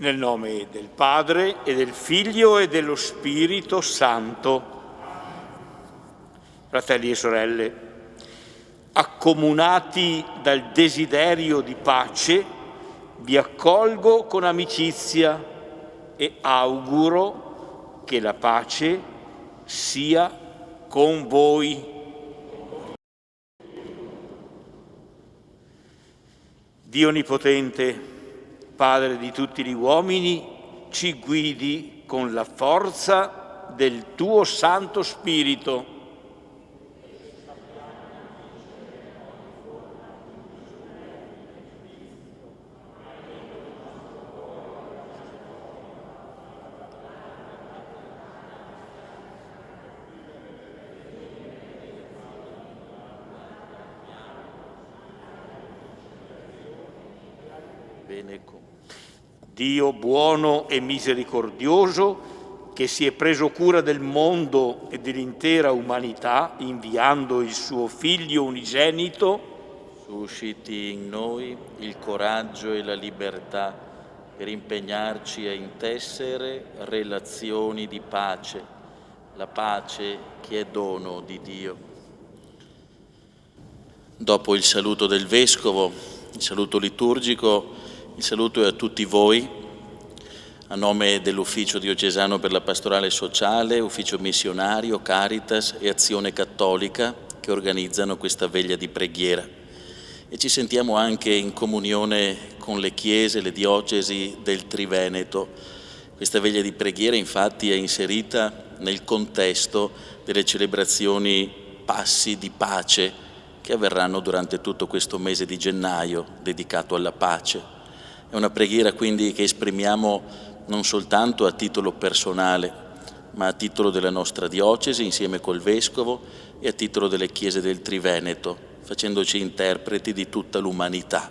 Nel nome del Padre e del Figlio e dello Spirito Santo. Fratelli e sorelle, accomunati dal desiderio di pace, vi accolgo con amicizia e auguro che la pace sia con voi. Dio Onnipotente, Padre di tutti gli uomini, ci guidi con la forza del tuo Santo Spirito. Dio buono e misericordioso, che si è preso cura del mondo e dell'intera umanità, inviando il suo Figlio unigenito, susciti in noi il coraggio e la libertà per impegnarci a intessere relazioni di pace, la pace che è dono di Dio. Dopo il saluto del Vescovo, il saluto liturgico, il saluto è a tutti voi, a nome dell'Ufficio Diocesano per la Pastorale Sociale, Ufficio Missionario, Caritas e Azione Cattolica che organizzano questa veglia di preghiera. E ci sentiamo anche in comunione con le chiese, le diocesi del Triveneto. Questa veglia di preghiera infatti è inserita nel contesto delle celebrazioni Passi di Pace che avverranno durante tutto questo mese di gennaio dedicato alla pace. È una preghiera quindi che esprimiamo non soltanto a titolo personale, ma a titolo della nostra diocesi insieme col Vescovo e a titolo delle chiese del Triveneto, facendoci interpreti di tutta l'umanità.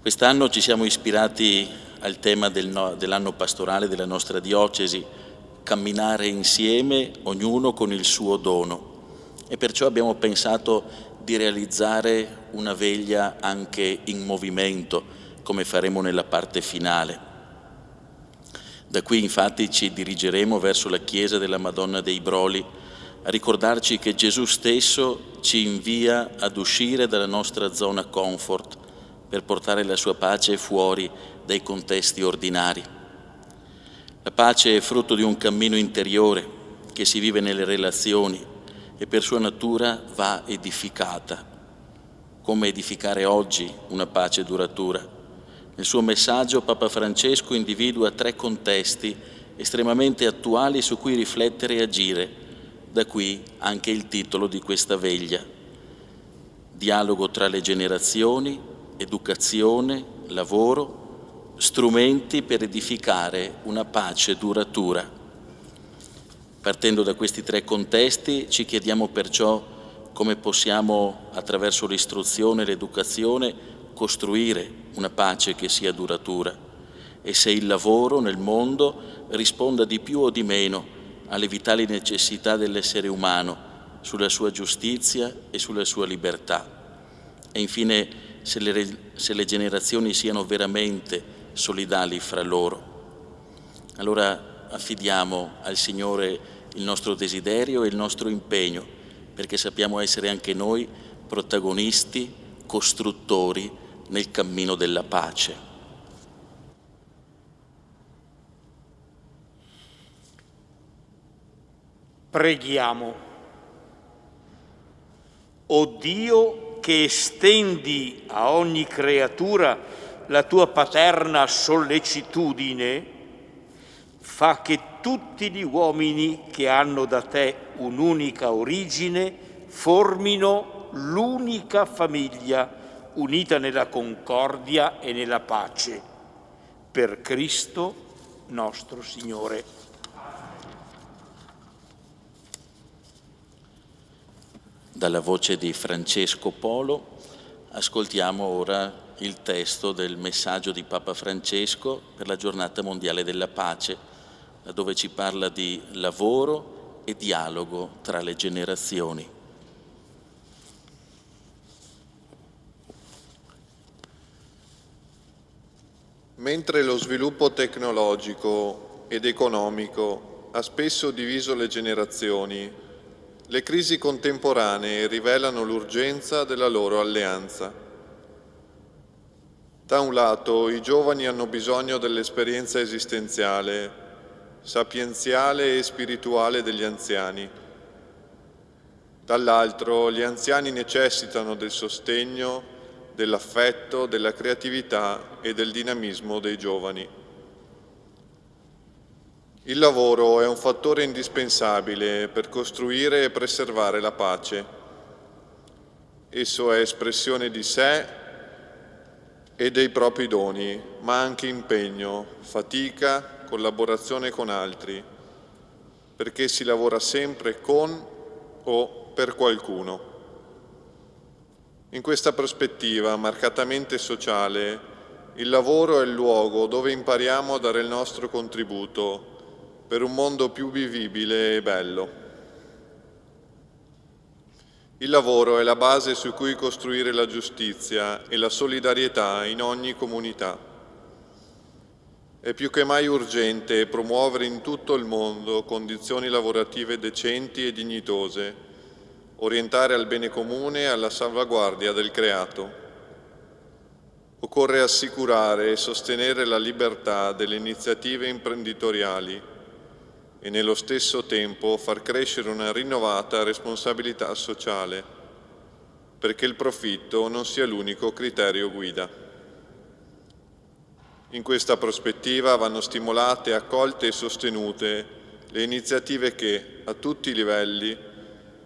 Quest'anno ci siamo ispirati al tema dell'anno pastorale della nostra diocesi, camminare insieme, ognuno con il suo dono. E perciò abbiamo pensato di realizzare una veglia anche in movimento, come faremo nella parte finale. Da qui infatti ci dirigeremo verso la chiesa della Madonna dei Broli a ricordarci che Gesù stesso ci invia ad uscire dalla nostra zona comfort per portare la sua pace fuori dai contesti ordinari. La pace è frutto di un cammino interiore che si vive nelle relazioni e per sua natura va edificata. Come edificare oggi una pace duratura? Nel suo messaggio Papa Francesco individua 3 contesti estremamente attuali su cui riflettere e agire, da qui anche il titolo di questa veglia. Dialogo tra le generazioni, educazione, lavoro, strumenti per edificare una pace duratura. Partendo da questi 3 contesti ci chiediamo perciò come possiamo, attraverso l'istruzione e l'educazione, costruire una pace che sia duratura e se il lavoro nel mondo risponda di più o di meno alle vitali necessità dell'essere umano, sulla sua giustizia e sulla sua libertà. E infine se le generazioni siano veramente solidali fra loro. Allora affidiamo al Signore il nostro desiderio e il nostro impegno, perché sappiamo essere anche noi protagonisti, costruttori nel cammino della pace. Preghiamo. O Dio, che estendi a ogni creatura la tua paterna sollecitudine, fa che tutti gli uomini che hanno da te un'unica origine formino l'unica famiglia unita nella concordia e nella pace. Per Cristo nostro Signore. Dalla voce di Francesco Polo ascoltiamo ora il testo del messaggio di Papa Francesco per la Giornata Mondiale della Pace, dove ci parla di lavoro e dialogo tra le generazioni. Mentre lo sviluppo tecnologico ed economico ha spesso diviso le generazioni, le crisi contemporanee rivelano l'urgenza della loro alleanza. Da un lato, i giovani hanno bisogno dell'esperienza esistenziale, sapienziale e spirituale degli anziani. Dall'altro, gli anziani necessitano del sostegno, dell'affetto, della creatività e del dinamismo dei giovani. Il lavoro è un fattore indispensabile per costruire e preservare la pace. Esso è espressione di sé e dei propri doni, ma anche impegno, fatica, collaborazione con altri, perché si lavora sempre con o per qualcuno. In questa prospettiva marcatamente sociale, il lavoro è il luogo dove impariamo a dare il nostro contributo per un mondo più vivibile e bello. Il lavoro è la base su cui costruire la giustizia e la solidarietà in ogni comunità. È più che mai urgente promuovere in tutto il mondo condizioni lavorative decenti e dignitose, orientare al bene comune e alla salvaguardia del creato. Occorre assicurare e sostenere la libertà delle iniziative imprenditoriali e nello stesso tempo far crescere una rinnovata responsabilità sociale, perché il profitto non sia l'unico criterio guida. In questa prospettiva vanno stimolate, accolte e sostenute le iniziative che, a tutti i livelli,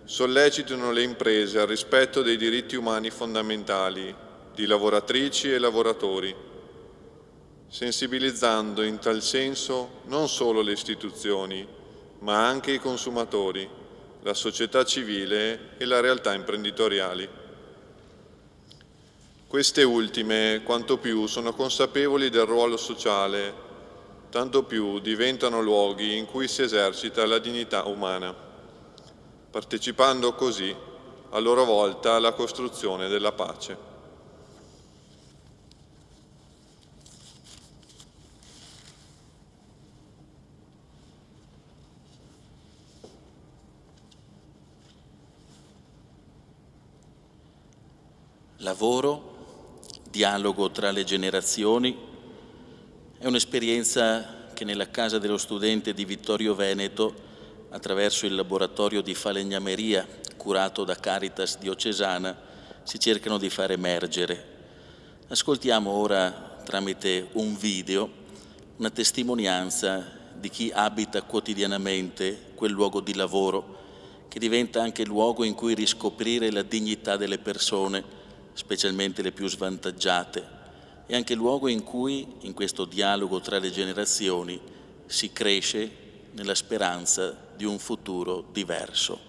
sollecitano le imprese al rispetto dei diritti umani fondamentali di lavoratrici e lavoratori, sensibilizzando in tal senso non solo le istituzioni, ma anche i consumatori, la società civile e la realtà imprenditoriali. Queste ultime, quanto più sono consapevoli del ruolo sociale, tanto più diventano luoghi in cui si esercita la dignità umana, partecipando così a loro volta alla costruzione della pace. Lavoro, dialogo tra le generazioni, è un'esperienza che nella Casa dello Studente di Vittorio Veneto, attraverso il laboratorio di falegnameria curato da Caritas Diocesana, si cercano di far emergere. Ascoltiamo ora, tramite un video, una testimonianza di chi abita quotidianamente quel luogo di lavoro, che diventa anche il luogo in cui riscoprire la dignità delle persone, specialmente le più svantaggiate, e anche il luogo in cui, in questo dialogo tra le generazioni, si cresce nella speranza di un futuro diverso.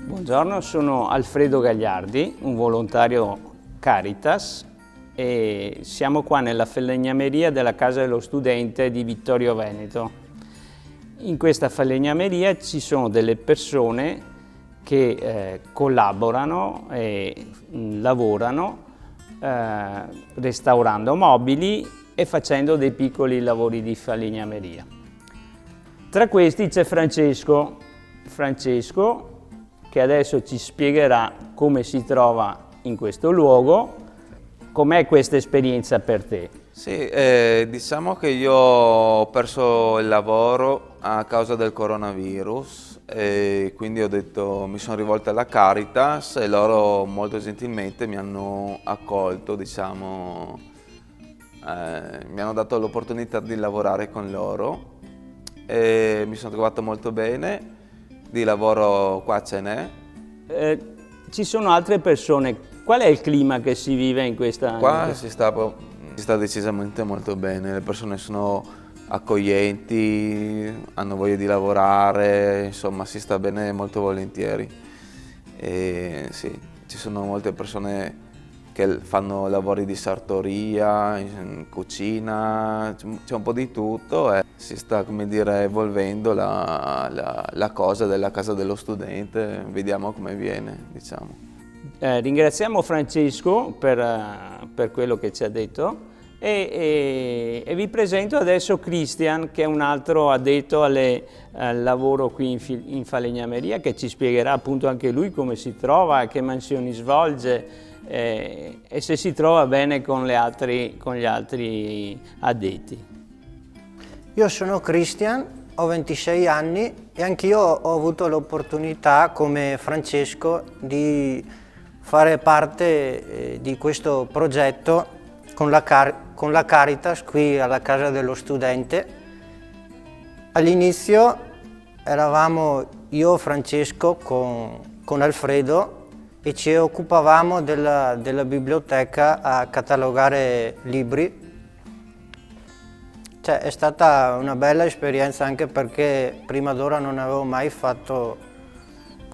Buongiorno, sono Alfredo Gagliardi, un volontario Caritas, e siamo qua nella falegnameria della Casa dello Studente di Vittorio Veneto. In questa falegnameria ci sono delle persone che collaborano e lavorano restaurando mobili e facendo dei piccoli lavori di falegnameria. Tra questi c'è Francesco, che adesso ci spiegherà come si trova in questo luogo. Com'è questa esperienza per te? Sì, diciamo che io ho perso il lavoro a causa del coronavirus e quindi mi sono rivolto alla Caritas e loro molto gentilmente mi hanno accolto, diciamo, mi hanno dato l'opportunità di lavorare con loro e mi sono trovato molto bene. Di lavoro qua ce n'è. Ci sono altre persone. Qual è il clima che si vive in questa... Qua si sta decisamente molto bene, le persone sono accoglienti, hanno voglia di lavorare, insomma si sta bene molto volentieri. E sì, ci sono molte persone che fanno lavori di sartoria, in cucina, c'è un po' di tutto e si sta, come dire, evolvendo la cosa della casa dello studente, vediamo come viene, diciamo. Ringraziamo Francesco per quello che ci ha detto e vi presento adesso Christian, che è un altro addetto al lavoro qui in falegnameria, che ci spiegherà appunto anche lui come si trova, che mansioni svolge e se si trova bene con gli altri addetti. Io sono Christian, ho 26 anni e anch'io ho avuto l'opportunità, come Francesco, di fare parte di questo progetto con la Caritas qui alla Casa dello Studente. All'inizio eravamo io, Francesco, con Alfredo e ci occupavamo della biblioteca a catalogare libri. Cioè, è stata una bella esperienza anche perché prima d'ora non avevo mai fatto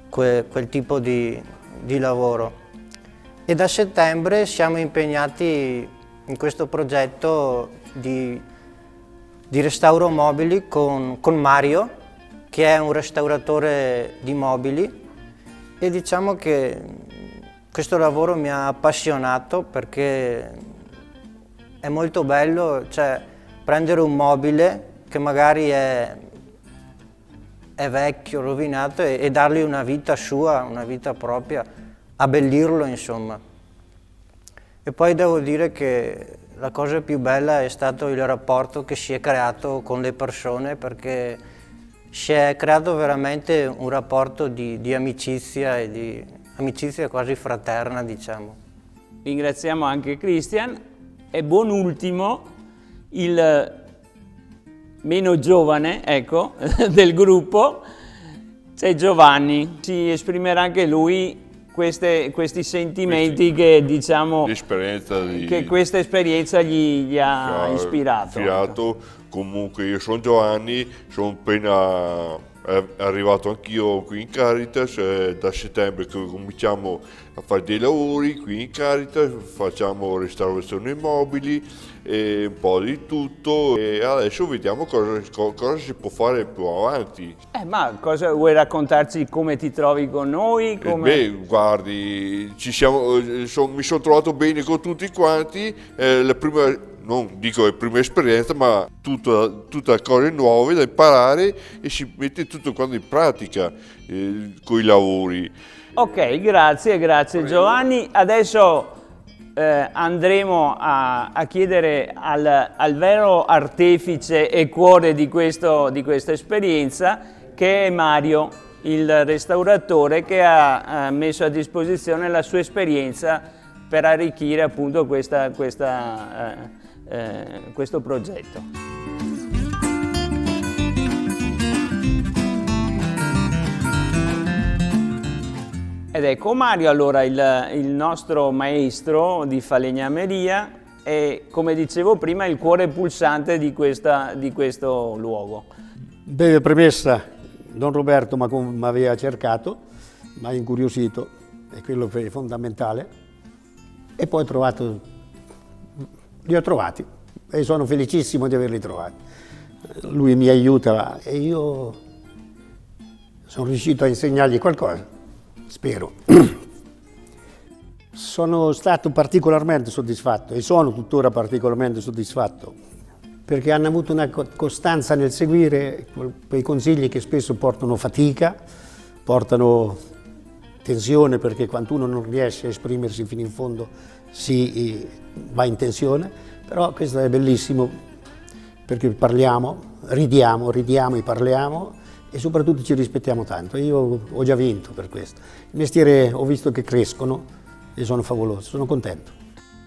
quel tipo di lavoro. E da settembre siamo impegnati in questo progetto di restauro mobili con Mario, che è un restauratore di mobili, e diciamo che questo lavoro mi ha appassionato perché è molto bello, cioè, prendere un mobile che magari è vecchio, rovinato e dargli una vita sua, una vita propria, abbellirlo insomma. E poi devo dire che la cosa più bella è stato il rapporto che si è creato con le persone, perché si è creato veramente un rapporto di amicizia e di amicizia quasi fraterna, diciamo. Ringraziamo anche Christian e buon ultimo il meno giovane, ecco, del gruppo, c'è Giovanni. Ci esprimerà anche lui questi sentimenti che, diciamo, che questa esperienza gli ha ispirato. Comunque io sono Giovanni, sono appena arrivato anch'io qui in Caritas, da settembre che cominciamo a fare dei lavori qui in Caritas, facciamo restaurazione immobili e un po' di tutto e adesso vediamo cosa si può fare più avanti. Ma cosa vuoi raccontarci, come ti trovi con noi? Beh, guardi, mi sono trovato bene con tutti quanti, non dico la prima esperienza, ma tutte cose nuove da imparare e si mette tutto quanto in pratica con i lavori. Ok, grazie Giovanni. Adesso andremo a chiedere al vero artefice e cuore di questa esperienza, che è Mario, il restauratore, che ha messo a disposizione la sua esperienza per arricchire appunto questo progetto. Ed ecco Mario, allora, il nostro maestro di falegnameria e, come dicevo prima, il cuore pulsante di questo luogo. Breve premessa, Don Roberto mi aveva cercato, mi ha incuriosito, e quello è fondamentale, e poi li ho trovati e sono felicissimo di averli trovati. Lui mi aiuta e io sono riuscito a insegnargli qualcosa, spero. Sono stato particolarmente soddisfatto e sono tuttora particolarmente soddisfatto perché hanno avuto una costanza nel seguire quei consigli che spesso portano fatica, portano tensione, perché quando uno non riesce a esprimersi fino in fondo si va in tensione, però questo è bellissimo perché parliamo, ridiamo e parliamo e soprattutto ci rispettiamo tanto. Io ho già vinto per questo. Il mestiere ho visto che crescono e sono favolosi, sono contento.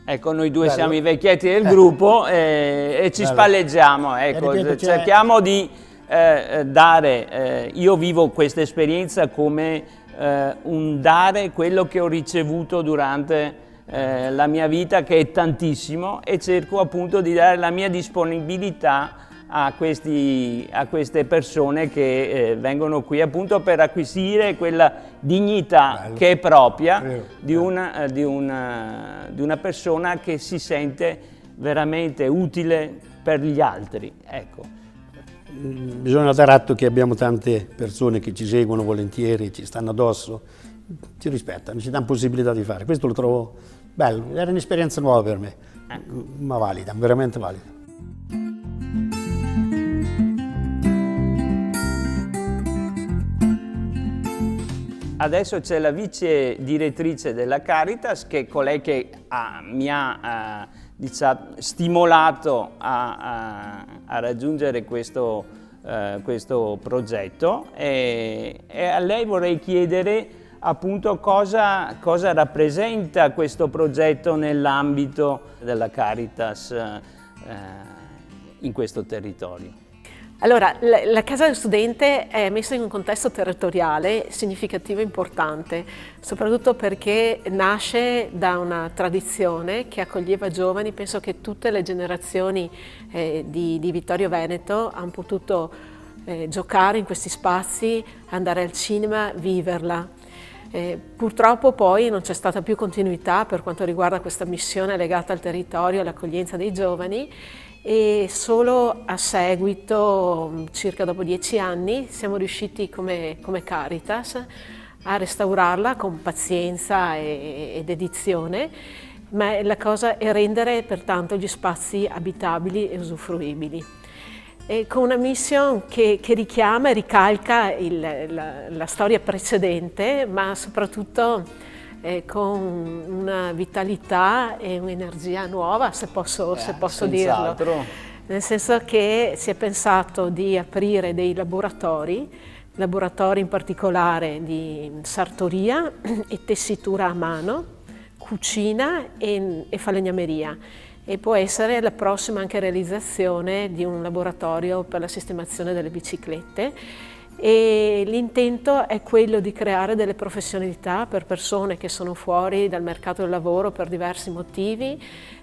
Ecco, noi due siamo i vecchietti del gruppo e ci spalleggiamo, ecco, cerchiamo di dare, io vivo questa esperienza come un dare quello che ho ricevuto durante la mia vita, che è tantissimo, e cerco appunto di dare la mia disponibilità a queste persone che vengono qui appunto per acquisire quella dignità che è propria di una persona che si sente veramente utile per gli altri. Ecco. Bisogna dare atto che abbiamo tante persone che ci seguono volentieri, ci stanno addosso, ci rispettano, ci danno possibilità di fare. Questo lo trovo bello, era un'esperienza nuova per me, ma valida, veramente valida. Adesso c'è la vice direttrice della Caritas, che è colei che mi ha stimolato a raggiungere questo progetto, e a lei vorrei chiedere appunto cosa rappresenta questo progetto nell'ambito della Caritas in questo territorio. Allora, la Casa del Studente è messa in un contesto territoriale significativo e importante, soprattutto perché nasce da una tradizione che accoglieva giovani. Penso che tutte le generazioni di Vittorio Veneto hanno potuto giocare in questi spazi, andare al cinema, viverla. Purtroppo poi non c'è stata più continuità per quanto riguarda questa missione legata al territorio e all'accoglienza dei giovani, e solo a seguito, circa dopo 10 anni, siamo riusciti come Caritas a restaurarla con pazienza e dedizione, ma la cosa è rendere pertanto gli spazi abitabili e usufruibili. E con una mission che richiama e ricalca la storia precedente, ma soprattutto con una vitalità e un'energia nuova, se posso dirlo. Nel senso che si è pensato di aprire dei laboratori in particolare di sartoria e tessitura a mano, cucina e falegnameria. E può essere la prossima anche realizzazione di un laboratorio per la sistemazione delle biciclette, e l'intento è quello di creare delle professionalità per persone che sono fuori dal mercato del lavoro per diversi motivi,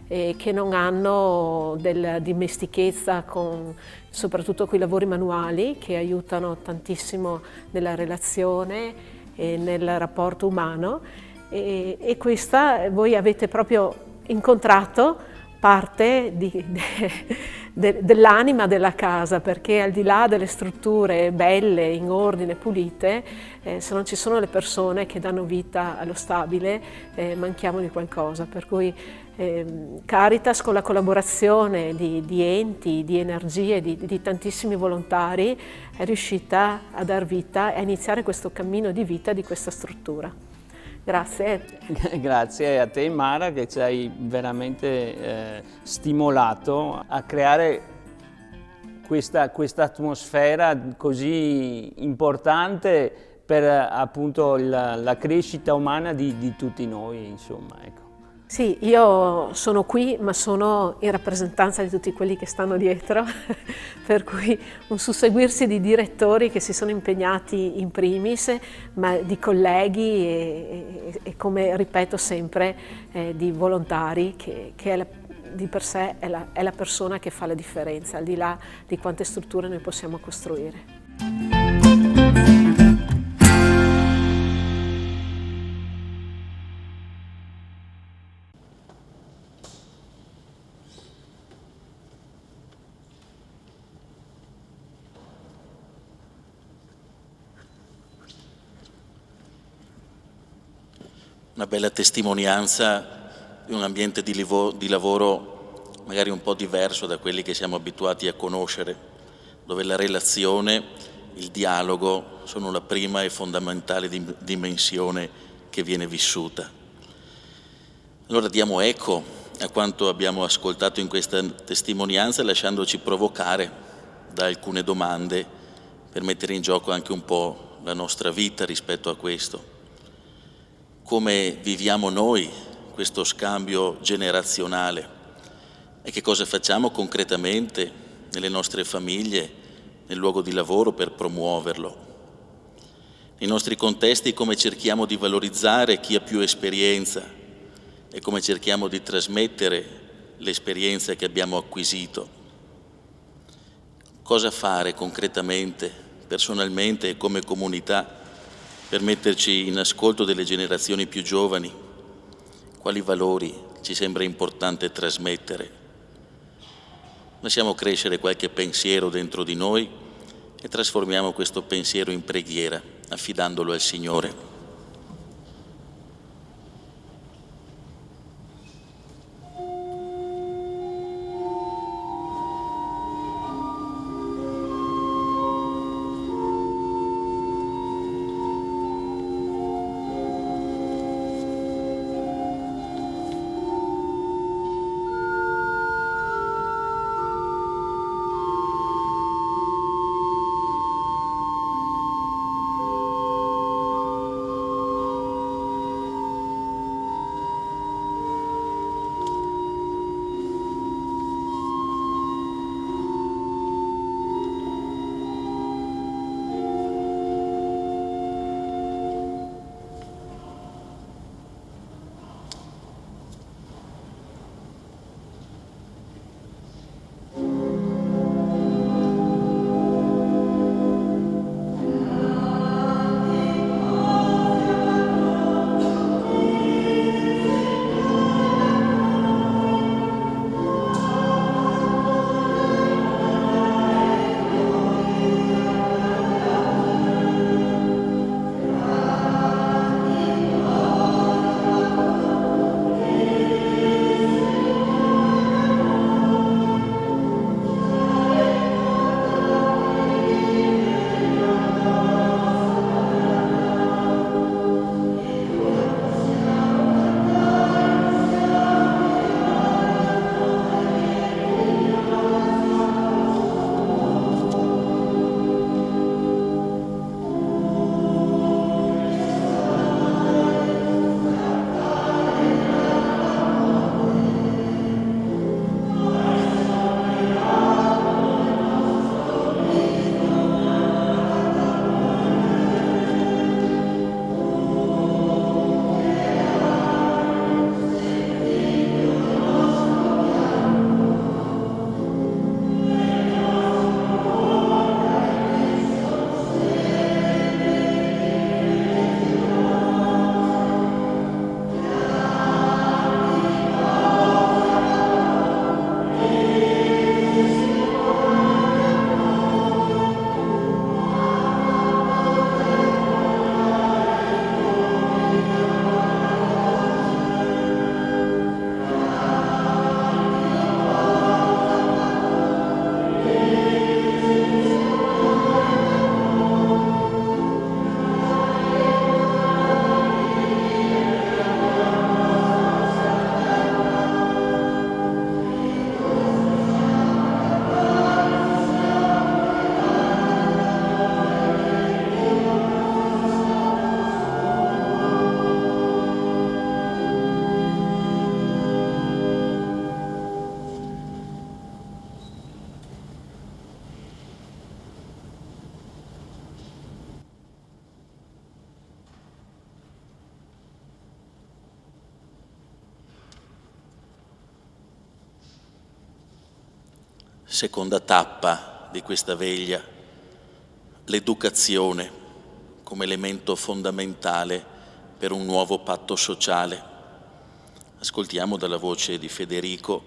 che non hanno della dimestichezza soprattutto con i lavori manuali, che aiutano tantissimo nella relazione e nel rapporto umano, e questa voi avete proprio incontrato parte dell'anima della casa, perché al di là delle strutture belle, in ordine, pulite, se non ci sono le persone che danno vita allo stabile, manchiamo di qualcosa. Per cui Caritas, con la collaborazione di enti, di energie, di tantissimi volontari, è riuscita a dar vita e a iniziare questo cammino di vita di questa struttura. Grazie. Grazie a te, Mara, che ci hai veramente stimolato a creare questa atmosfera così importante per appunto la crescita umana di tutti noi, insomma, ecco. Sì, io sono qui, ma sono in rappresentanza di tutti quelli che stanno dietro, per cui un susseguirsi di direttori che si sono impegnati in primis, ma di colleghi e come ripeto sempre, di volontari, che di per sé è la persona che fa la differenza, al di là di quante strutture noi possiamo costruire. Una bella testimonianza di un ambiente di lavoro magari un po' diverso da quelli che siamo abituati a conoscere, dove la relazione, il dialogo sono la prima e fondamentale dimensione che viene vissuta. Allora diamo eco a quanto abbiamo ascoltato in questa testimonianza, lasciandoci provocare da alcune domande per mettere in gioco anche un po' la nostra vita rispetto a questo. Come viviamo noi questo scambio generazionale e che cosa facciamo concretamente nelle nostre famiglie, nel luogo di lavoro per promuoverlo. Nei nostri contesti come cerchiamo di valorizzare chi ha più esperienza e come cerchiamo di trasmettere l'esperienza che abbiamo acquisito. Cosa fare concretamente, personalmente e come comunità per metterci in ascolto delle generazioni più giovani? Quali valori ci sembra importante trasmettere? Lasciamo crescere qualche pensiero dentro di noi e trasformiamo questo pensiero in preghiera, affidandolo al Signore. Seconda tappa di questa veglia, l'educazione come elemento fondamentale per un nuovo patto sociale. Ascoltiamo dalla voce di Federico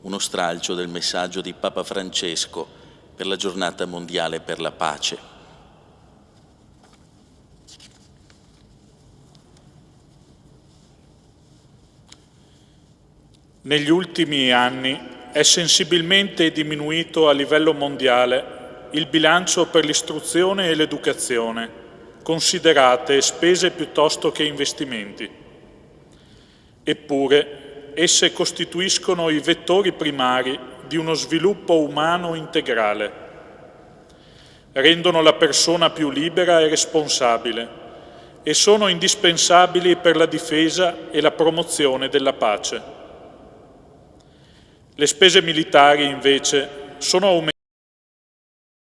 uno stralcio del messaggio di Papa Francesco per la Giornata Mondiale per la Pace. Negli ultimi anni è sensibilmente diminuito a livello mondiale il bilancio per l'istruzione e l'educazione, considerate spese piuttosto che investimenti. Eppure, esse costituiscono i vettori primari di uno sviluppo umano integrale. Rendono la persona più libera e responsabile e sono indispensabili per la difesa e la promozione della pace. Le spese militari, invece, sono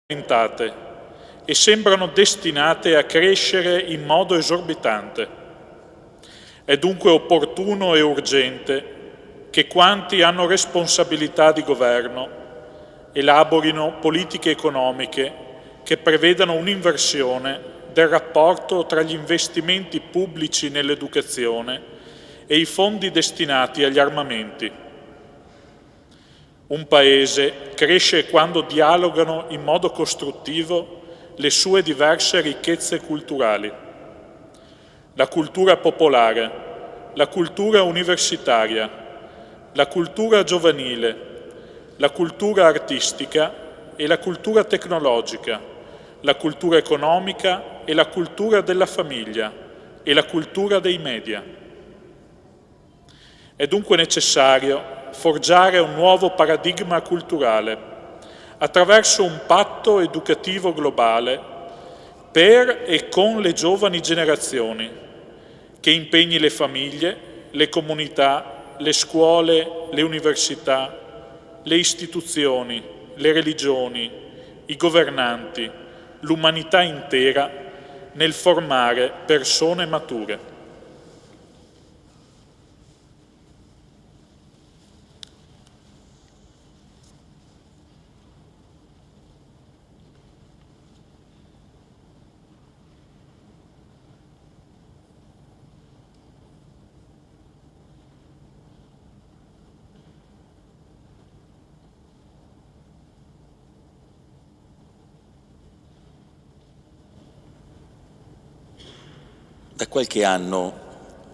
aumentate e sembrano destinate a crescere in modo esorbitante. È dunque opportuno e urgente che quanti hanno responsabilità di governo elaborino politiche economiche che prevedano un'inversione del rapporto tra gli investimenti pubblici nell'educazione e i fondi destinati agli armamenti. Un Paese cresce quando dialogano in modo costruttivo le sue diverse ricchezze culturali. La cultura popolare, la cultura universitaria, la cultura giovanile, la cultura artistica e la cultura tecnologica, la cultura economica e la cultura della famiglia e la cultura dei media. È dunque necessario forgiare un nuovo paradigma culturale attraverso un patto educativo globale per e con le giovani generazioni, che impegni le famiglie, le comunità, le scuole, le università, le istituzioni, le religioni, i governanti, l'umanità intera nel formare persone mature. Da qualche anno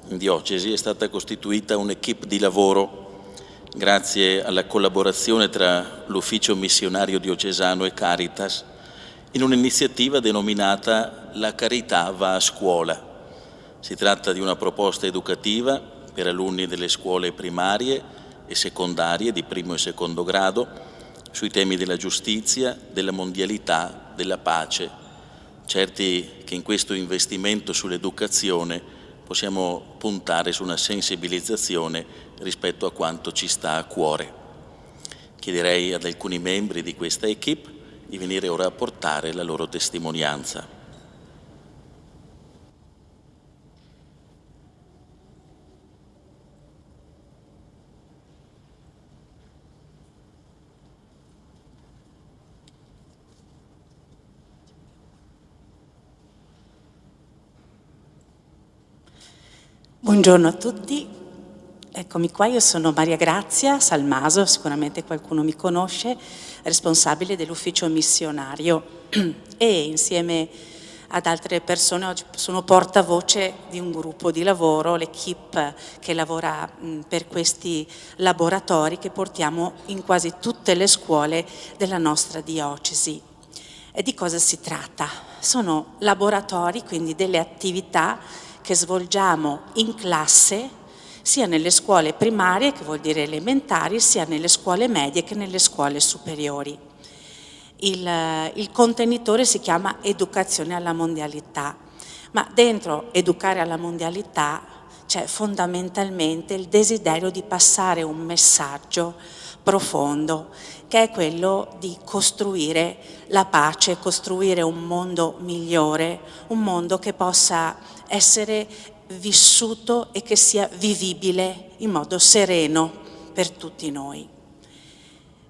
in diocesi è stata costituita un'equipe di lavoro grazie alla collaborazione tra l'Ufficio Missionario Diocesano e Caritas in un'iniziativa denominata La carità va a scuola. Si tratta di una proposta educativa per alunni delle scuole primarie e secondarie di primo e secondo grado sui temi della giustizia, della mondialità, della pace, certi che in questo investimento sull'educazione possiamo puntare su una sensibilizzazione rispetto a quanto ci sta a cuore. Chiederei ad alcuni membri di questa equipe di venire ora a portare la loro testimonianza. Buongiorno a tutti, eccomi qua, io sono Maria Grazia Salmaso, sicuramente qualcuno mi conosce, responsabile dell'ufficio missionario e insieme ad altre persone oggi sono portavoce di un gruppo di lavoro, l'equipe che lavora per questi laboratori che portiamo in quasi tutte le scuole della nostra diocesi. E di cosa si tratta? Sono laboratori, quindi delle attività che svolgiamo in classe sia nelle scuole primarie, che vuol dire elementari, sia nelle scuole medie che nelle scuole superiori. Il contenitore si chiama Educazione alla mondialità, ma dentro educare alla mondialità c'è fondamentalmente il desiderio di passare un messaggio profondo, che è quello di costruire la pace, costruire un mondo migliore, un mondo che possa essere vissuto e che sia vivibile in modo sereno per tutti noi.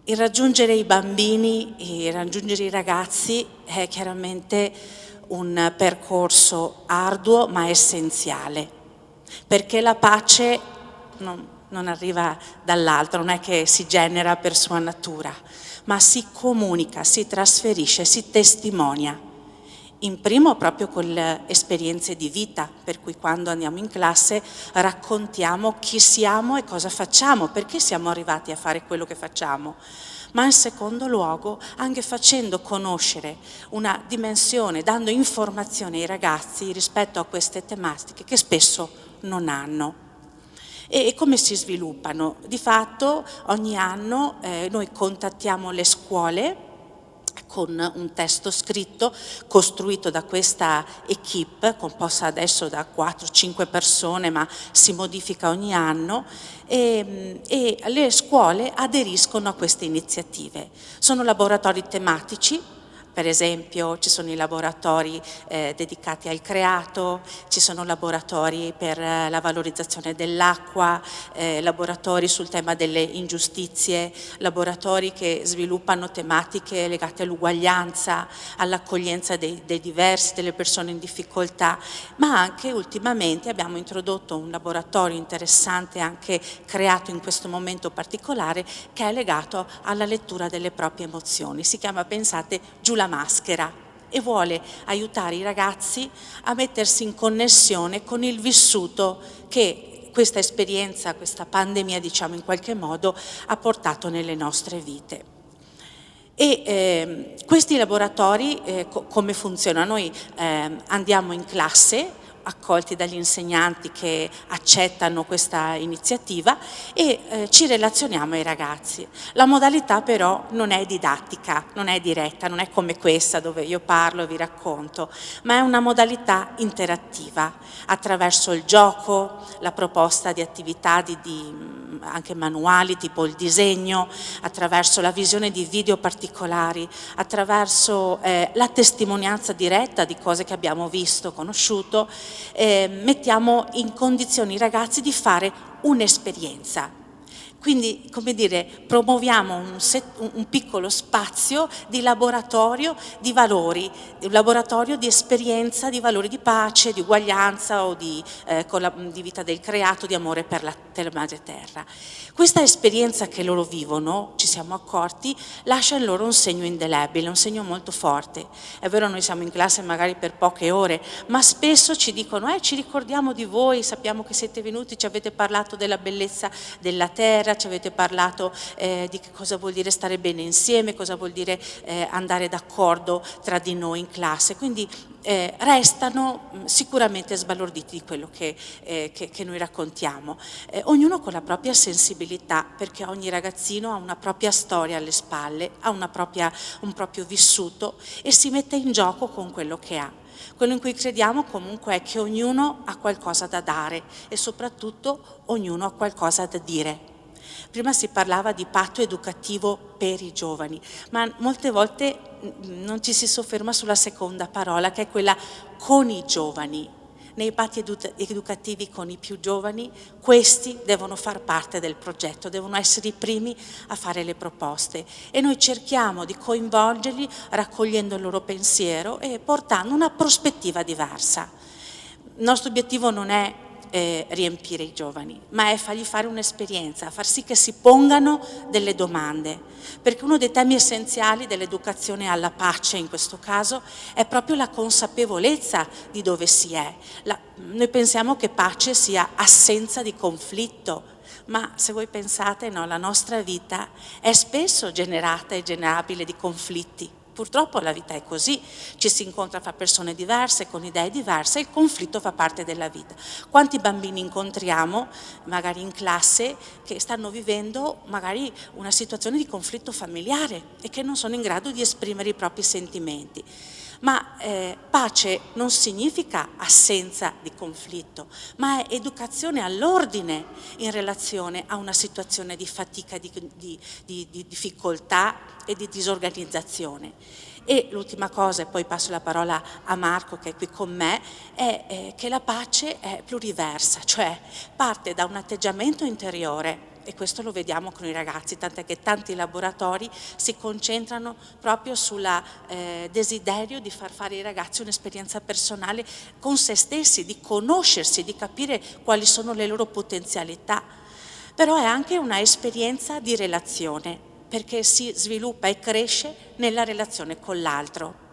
Il raggiungere i bambini, il raggiungere i ragazzi è chiaramente un percorso arduo ma essenziale, perché la pace non arriva dall'alto, non è che si genera per sua natura, ma si comunica, si trasferisce, si testimonia. In primo proprio con le esperienze di vita, per cui quando andiamo in classe raccontiamo chi siamo e cosa facciamo, perché siamo arrivati a fare quello che facciamo, ma in secondo luogo anche facendo conoscere una dimensione, dando informazioni ai ragazzi rispetto a queste tematiche che spesso non hanno. E come si sviluppano? Di fatto ogni anno noi contattiamo le scuole con un testo scritto costruito da questa equipe, composta adesso da 4-5 persone, ma si modifica ogni anno, e le scuole aderiscono a queste iniziative. Sono laboratori tematici, Per esempio ci sono i laboratori dedicati al creato, ci sono laboratori per la valorizzazione dell'acqua, laboratori sul tema delle ingiustizie, laboratori che sviluppano tematiche legate all'uguaglianza, all'accoglienza dei diversi, delle persone in difficoltà, ma anche ultimamente abbiamo introdotto un laboratorio interessante anche creato in questo momento particolare che è legato alla lettura delle proprie emozioni. Si chiama, pensate, Giù la maschera, e vuole aiutare i ragazzi a mettersi in connessione con il vissuto che questa esperienza, questa pandemia, diciamo in qualche modo, ha portato nelle nostre vite. E questi laboratori come funzionano? Noi andiamo in classe, accolti dagli insegnanti che accettano questa iniziativa e ci relazioniamo ai ragazzi. La modalità però non è didattica, non è diretta, non è come questa dove io parlo e vi racconto, ma è una modalità interattiva attraverso il gioco, la proposta di attività anche manuali tipo il disegno, attraverso la visione di video particolari, attraverso la testimonianza diretta di cose che abbiamo visto, conosciuto. Mettiamo in condizioni i ragazzi di fare un'esperienza. Quindi, come dire, promuoviamo un piccolo spazio di laboratorio di valori, un laboratorio di esperienza di valori di pace, di uguaglianza o di vita del creato, di amore per la madre terra. Questa esperienza che loro vivono, ci siamo accorti, lascia in loro un segno indelebile, un segno molto forte. È vero, noi siamo in classe magari per poche ore, ma spesso ci dicono ci ricordiamo di voi, sappiamo che siete venuti, ci avete parlato della bellezza della terra, ci avete parlato di che cosa vuol dire stare bene insieme, cosa vuol dire andare d'accordo tra di noi in classe. Quindi restano sicuramente sbalorditi di quello che noi raccontiamo. Ognuno con la propria sensibilità, perché ogni ragazzino ha una propria storia alle spalle, ha un proprio vissuto e si mette in gioco con quello che ha. Quello in cui crediamo comunque è che ognuno ha qualcosa da dare e soprattutto ognuno ha qualcosa da dire. Prima si parlava di patto educativo per i giovani, ma molte volte non ci si sofferma sulla seconda parola, che è quella con i giovani. Nei patti educativi con i più giovani, questi devono far parte del progetto, devono essere i primi a fare le proposte e noi cerchiamo di coinvolgerli raccogliendo il loro pensiero e portando una prospettiva diversa. Il nostro obiettivo non è riempire i giovani, ma è fargli fare un'esperienza, far sì che si pongano delle domande, perché uno dei temi essenziali dell'educazione alla pace in questo caso è proprio la consapevolezza di dove si è. Noi pensiamo che pace sia assenza di conflitto, ma se voi pensate, no, la nostra vita è spesso generata e generabile di conflitti. Purtroppo la vita è così, ci si incontra fra persone diverse, con idee diverse, e il conflitto fa parte della vita. Quanti bambini incontriamo, magari in classe, che stanno vivendo magari una situazione di conflitto familiare e che non sono in grado di esprimere i propri sentimenti. Ma pace non significa assenza di conflitto, ma è educazione all'ordine in relazione a una situazione di fatica, di difficoltà e di disorganizzazione. E l'ultima cosa, e poi passo la parola a Marco che è qui con me, è che la pace è pluriversa, cioè parte da un atteggiamento interiore. E questo lo vediamo con i ragazzi, tant'è che tanti laboratori si concentrano proprio sul desiderio di far fare ai ragazzi un'esperienza personale con se stessi, di conoscersi, di capire quali sono le loro potenzialità. Però è anche una esperienza di relazione, perché si sviluppa e cresce nella relazione con l'altro.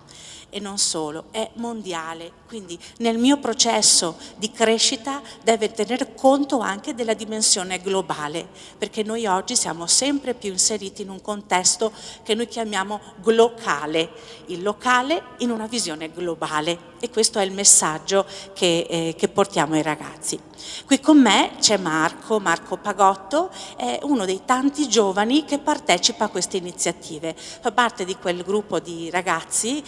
E non solo, è mondiale, quindi nel mio processo di crescita deve tener conto anche della dimensione globale, perché noi oggi siamo sempre più inseriti in un contesto che noi chiamiamo glocale, il locale in una visione globale, e questo è il messaggio che portiamo ai ragazzi. Qui con me c'è Marco Pagotto, è uno dei tanti giovani che partecipa a queste iniziative, fa parte di quel gruppo di ragazzi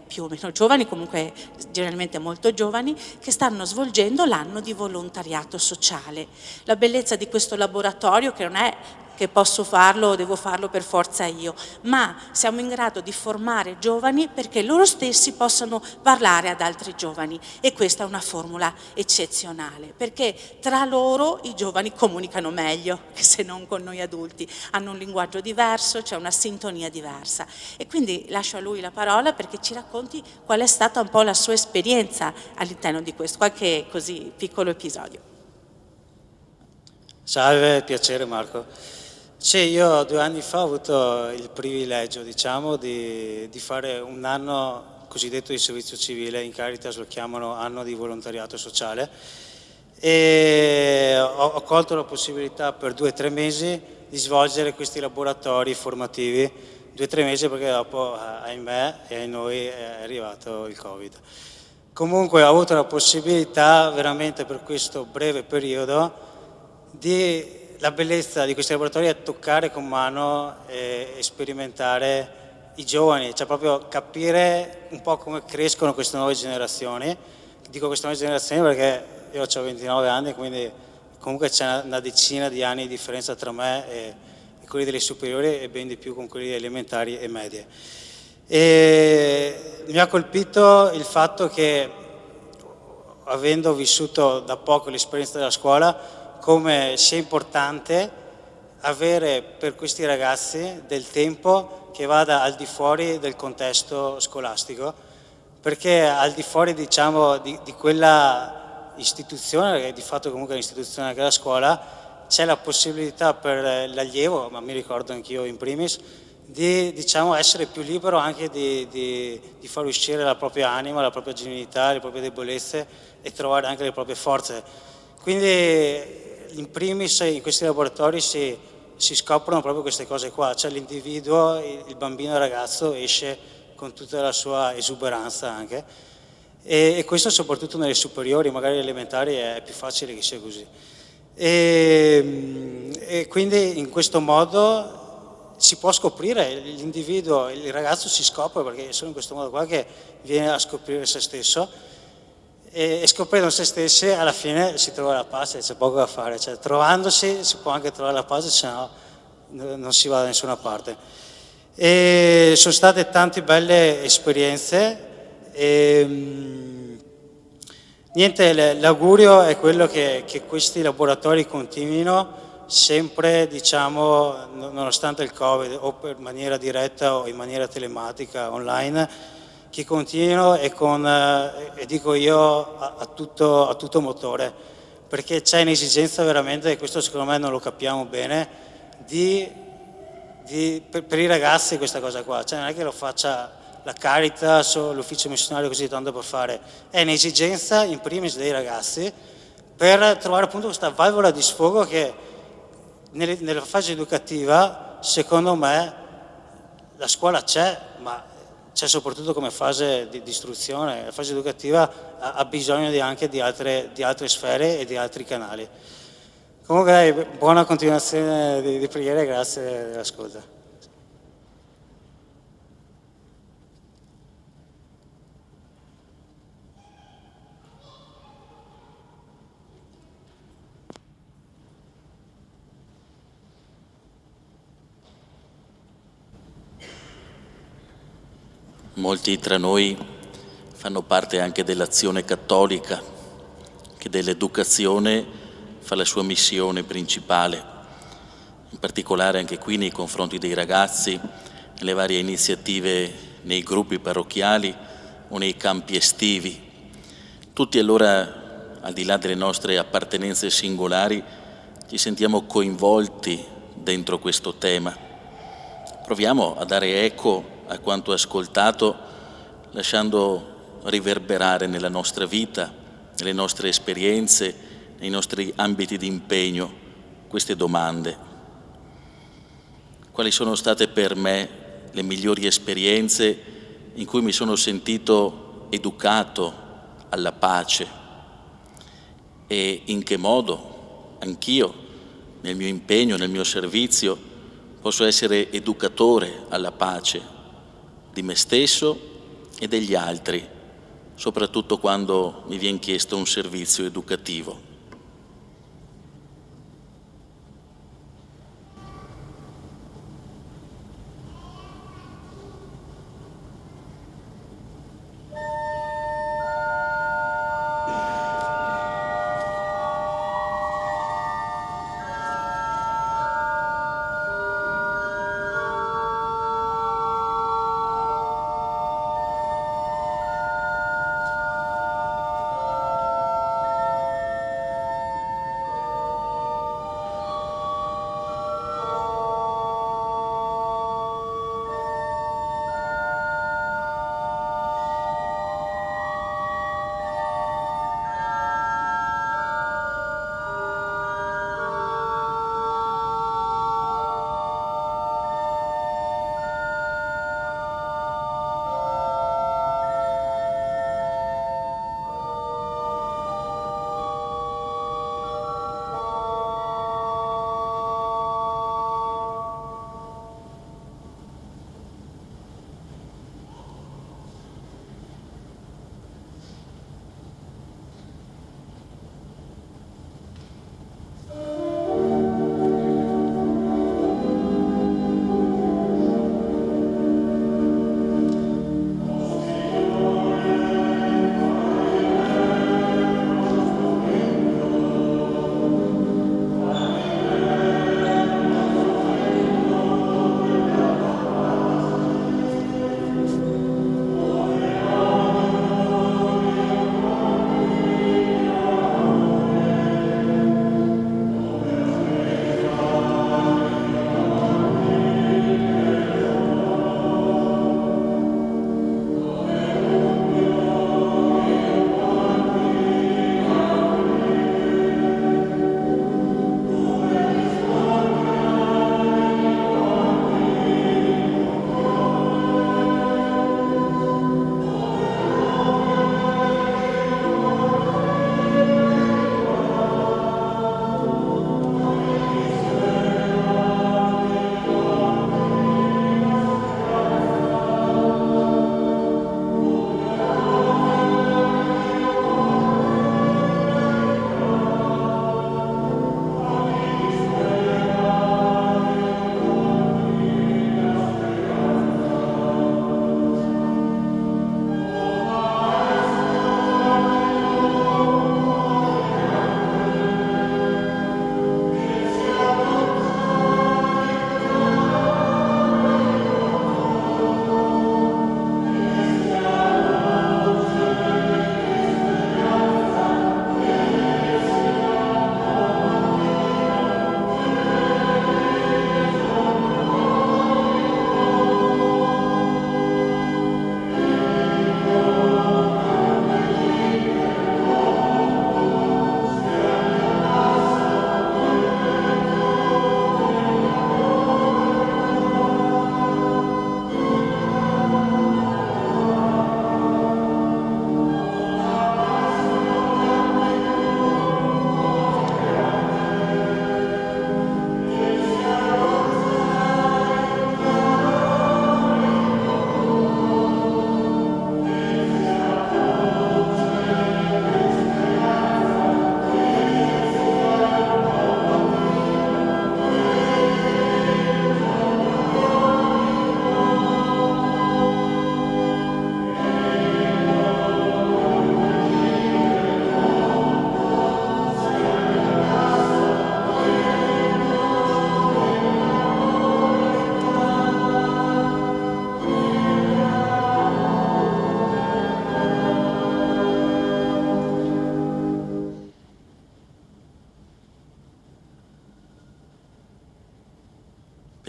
più o meno giovani, comunque generalmente molto giovani, che stanno svolgendo l'anno di volontariato sociale. La bellezza di questo laboratorio, che non è che posso farlo o devo farlo per forza io, ma siamo in grado di formare giovani perché loro stessi possano parlare ad altri giovani, e questa è una formula eccezionale, perché tra loro i giovani comunicano meglio che se non con noi adulti, hanno un linguaggio diverso, c'è una sintonia diversa, e quindi lascio a lui la parola perché ci racconti qual è stata un po' la sua esperienza all'interno di questo, qualche così piccolo episodio. Salve, piacere Marco. Sì, io 2 anni fa ho avuto il privilegio, diciamo, di fare un anno cosiddetto di servizio civile, in Caritas lo chiamano anno di volontariato sociale, e ho colto la possibilità per 2 o 3 mesi di svolgere questi laboratori formativi, 2 o 3 mesi perché dopo, ahimè, e a noi è arrivato il Covid. Comunque ho avuto la possibilità veramente per questo breve periodo la bellezza di questi laboratori è toccare con mano e sperimentare i giovani, cioè proprio capire un po' come crescono queste nuove generazioni. Dico queste nuove generazioni perché io ho 29 anni, quindi comunque c'è una decina di anni di differenza tra me e quelli delle superiori e ben di più con quelli elementari e medie. E mi ha colpito il fatto che, avendo vissuto da poco l'esperienza della scuola, come sia importante avere per questi ragazzi del tempo che vada al di fuori del contesto scolastico, perché al di fuori, diciamo, di quella istituzione, che di fatto comunque è l'istituzione che è la scuola, c'è la possibilità per l'allievo, ma mi ricordo anch'io in primis, di, diciamo, essere più libero anche di far uscire la propria anima, la propria genuinità, le proprie debolezze e trovare anche le proprie forze. Quindi in primis in questi laboratori si scoprono proprio queste cose qua, cioè l'individuo, il bambino, il ragazzo esce con tutta la sua esuberanza anche, e questo soprattutto nelle superiori, magari elementari è più facile che sia così. E quindi in questo modo si può scoprire l'individuo, il ragazzo si scopre, perché è solo in questo modo qua che viene a scoprire se stesso, e scoprendo se stessi alla fine si trova la pace, c'è poco da fare, cioè trovandosi si può anche trovare la pace, se no non si va da nessuna parte. E sono state tante belle esperienze e niente, l'augurio è quello che questi laboratori continuino sempre, diciamo, nonostante il Covid, o per maniera diretta o in maniera telematica, online, che continuino e dico io a tutto motore, perché c'è un'esigenza veramente, e questo secondo me non lo capiamo bene, per i ragazzi questa cosa qua, cioè non è che lo faccia la Caritas o l'ufficio missionario così tanto per fare, è un'esigenza in primis dei ragazzi per trovare appunto questa valvola di sfogo che nella fase educativa secondo me la scuola c'è, ma c'è soprattutto come fase di istruzione. La fase educativa ha bisogno anche di altre sfere e di altri canali. Comunque dai, buona continuazione di preghiera e grazie dell'ascolto. Molti tra noi fanno parte anche dell'azione cattolica, che dell'educazione fa la sua missione principale, in particolare anche qui nei confronti dei ragazzi, nelle varie iniziative nei gruppi parrocchiali o nei campi estivi. Tutti allora, al di là delle nostre appartenenze singolari, ci sentiamo coinvolti dentro questo tema. Proviamo a dare eco a quanto ascoltato, lasciando riverberare nella nostra vita, nelle nostre esperienze, nei nostri ambiti di impegno, queste domande. Quali sono state per me le migliori esperienze in cui mi sono sentito educato alla pace e in che modo anch'io, nel mio impegno, nel mio servizio, posso essere educatore alla pace di me stesso e degli altri, soprattutto quando mi viene chiesto un servizio educativo.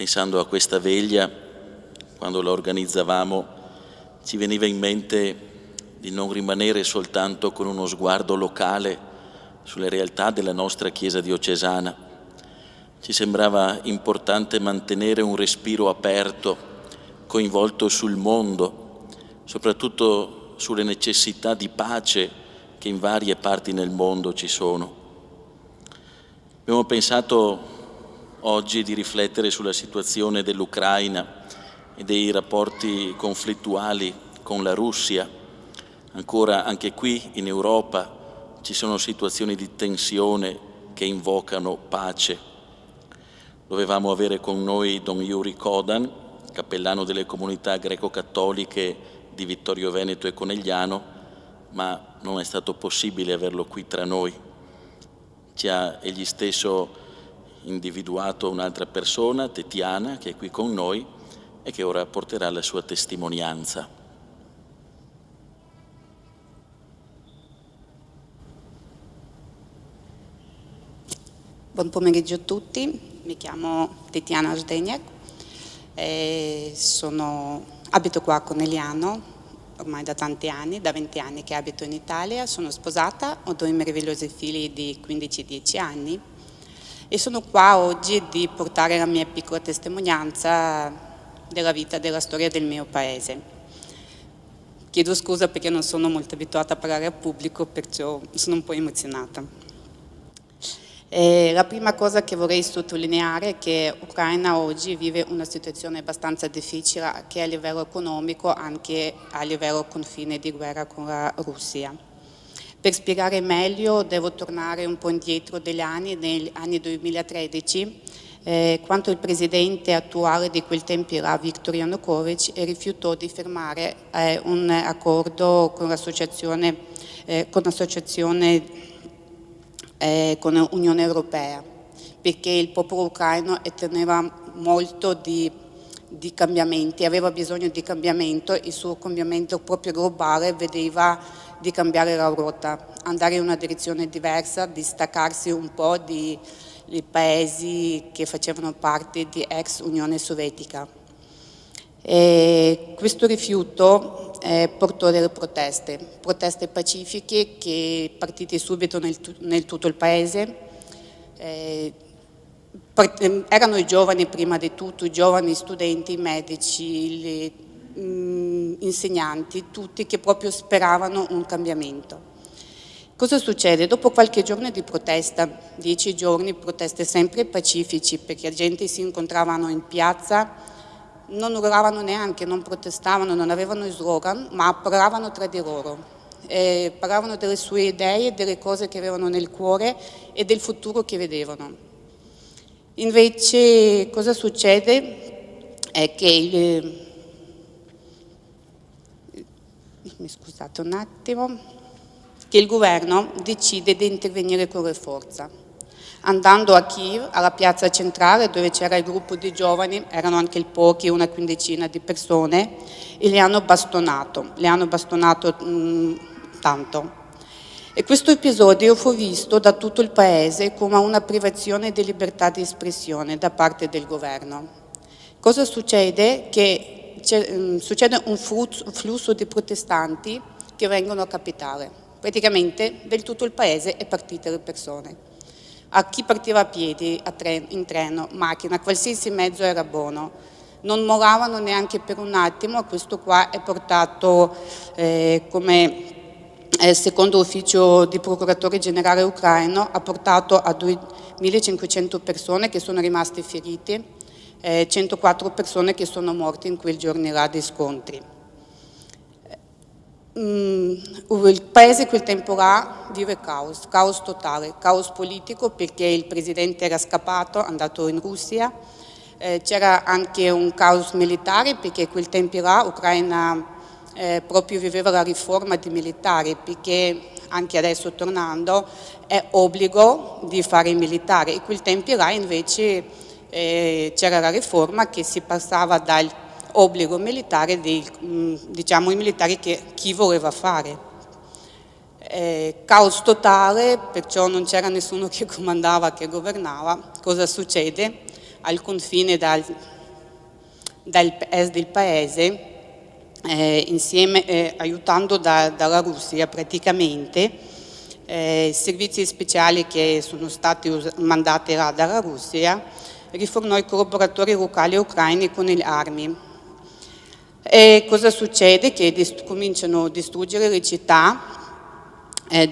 pensando a questa veglia, quando la organizzavamo, ci veniva in mente di non rimanere soltanto con uno sguardo locale sulle realtà della nostra Chiesa diocesana. Ci sembrava importante mantenere un respiro aperto, coinvolto sul mondo, soprattutto sulle necessità di pace che in varie parti nel mondo ci sono. Abbiamo pensato oggi di riflettere sulla situazione dell'Ucraina e dei rapporti conflittuali con la Russia. Ancora anche qui in Europa ci sono situazioni di tensione che invocano pace. Dovevamo avere con noi Don Yuri Kodan, cappellano delle comunità greco-cattoliche di Vittorio Veneto e Conegliano, ma non è stato possibile averlo qui tra noi. Ci ha egli stesso individuato un'altra persona, Tetiana, che è qui con noi e che ora porterà la sua testimonianza. Buon pomeriggio a tutti, mi chiamo Tetiana Zdeniak, abito qua a Conegliano ormai da tanti anni, da 20 anni che abito in Italia, sono sposata, ho 2 meravigliosi figli di 15 e 10 anni e sono qua oggi di portare la mia piccola testimonianza della vita, della storia del mio paese. Chiedo scusa perché non sono molto abituata a parlare al pubblico, perciò sono un po' emozionata. La prima cosa che vorrei sottolineare è che l'Ucraina oggi vive una situazione abbastanza difficile che a livello economico, anche a livello confine di guerra con la Russia. Per spiegare meglio devo tornare un po' indietro negli anni 2013, quando il presidente attuale di quel tempo era Viktor Yanukovych rifiutò di firmare un accordo con l'Unione Europea, perché il popolo ucraino teneva molto di cambiamenti, aveva bisogno di cambiamento, il suo cambiamento proprio globale vedeva di cambiare la rotta, andare in una direzione diversa, distaccarsi un po' dai paesi che facevano parte di ex Unione Sovietica. Questo rifiuto portò delle proteste pacifiche che partite subito nel tutto il paese. Erano i giovani prima di tutto, i giovani studenti, medici, insegnanti, tutti che proprio speravano un cambiamento. Cosa succede? Dopo qualche giorno di protesta, 10 giorni, proteste sempre pacifici, perché la gente si incontravano in piazza, non urlavano neanche, non protestavano, non avevano slogan, ma parlavano tra di loro. Parlavano delle sue idee, delle cose che avevano nel cuore e del futuro che vedevano. Invece cosa succede? È che scusate un attimo, che il governo decide di intervenire con le forze, andando a Kiev, alla piazza centrale dove c'era il gruppo di giovani, erano anche pochi, una quindicina di persone, e li hanno bastonato tanto. E questo episodio fu visto da tutto il paese come una privazione di libertà di espressione da parte del governo. Cosa succede? Che succede un flusso di protestanti che vengono a capitale. Praticamente del tutto il paese è partito le persone. A chi partiva a piedi, in treno, macchina, qualsiasi mezzo era buono. Non mollavano neanche per un attimo. Questo qua è portato come secondo l'ufficio di procuratore generale ucraino, ha portato a 2.500 persone che sono rimaste ferite, 104 persone che sono morte in quei giorni là di scontri. Il paese quel tempo là vive caos totale, caos politico perché il presidente era scappato, è andato in Russia, c'era anche un caos militare perché quel tempo là l'Ucraina proprio viveva la riforma di militari, perché anche adesso tornando è obbligo di fare i militari e quel tempo là invece c'era la riforma che si passava dall'obbligo militare diciamo i militari che chi voleva fare. Caos totale, perciò non c'era nessuno che comandava, che governava. Cosa succede? Al confine dall'est del paese, insieme, aiutando dalla Russia praticamente, servizi speciali che sono stati mandati là dalla Russia, rifornò i collaboratori locali ucraini con le armi. E cosa succede? Che cominciano a distruggere le città,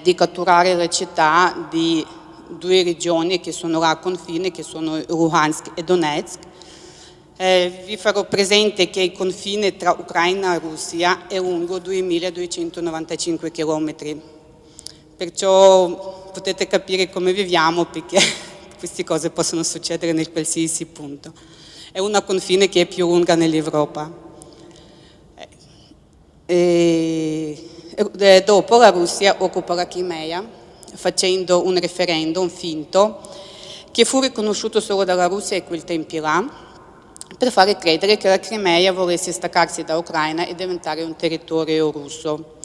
di catturare le città di due regioni che sono là a confine, che sono Luhansk e Donetsk. Vi farò presente che il confine tra Ucraina e Russia è lungo 2295 km, perciò potete capire come viviamo, perché queste cose possono succedere nel qualsiasi punto. È una confine che è più lunga nell'Europa. Dopo la Russia occupa la Crimea facendo un referendum finto che fu riconosciuto solo dalla Russia a quel tempo là, per fare credere che la Crimea volesse staccarsi da Ucraina e diventare un territorio russo.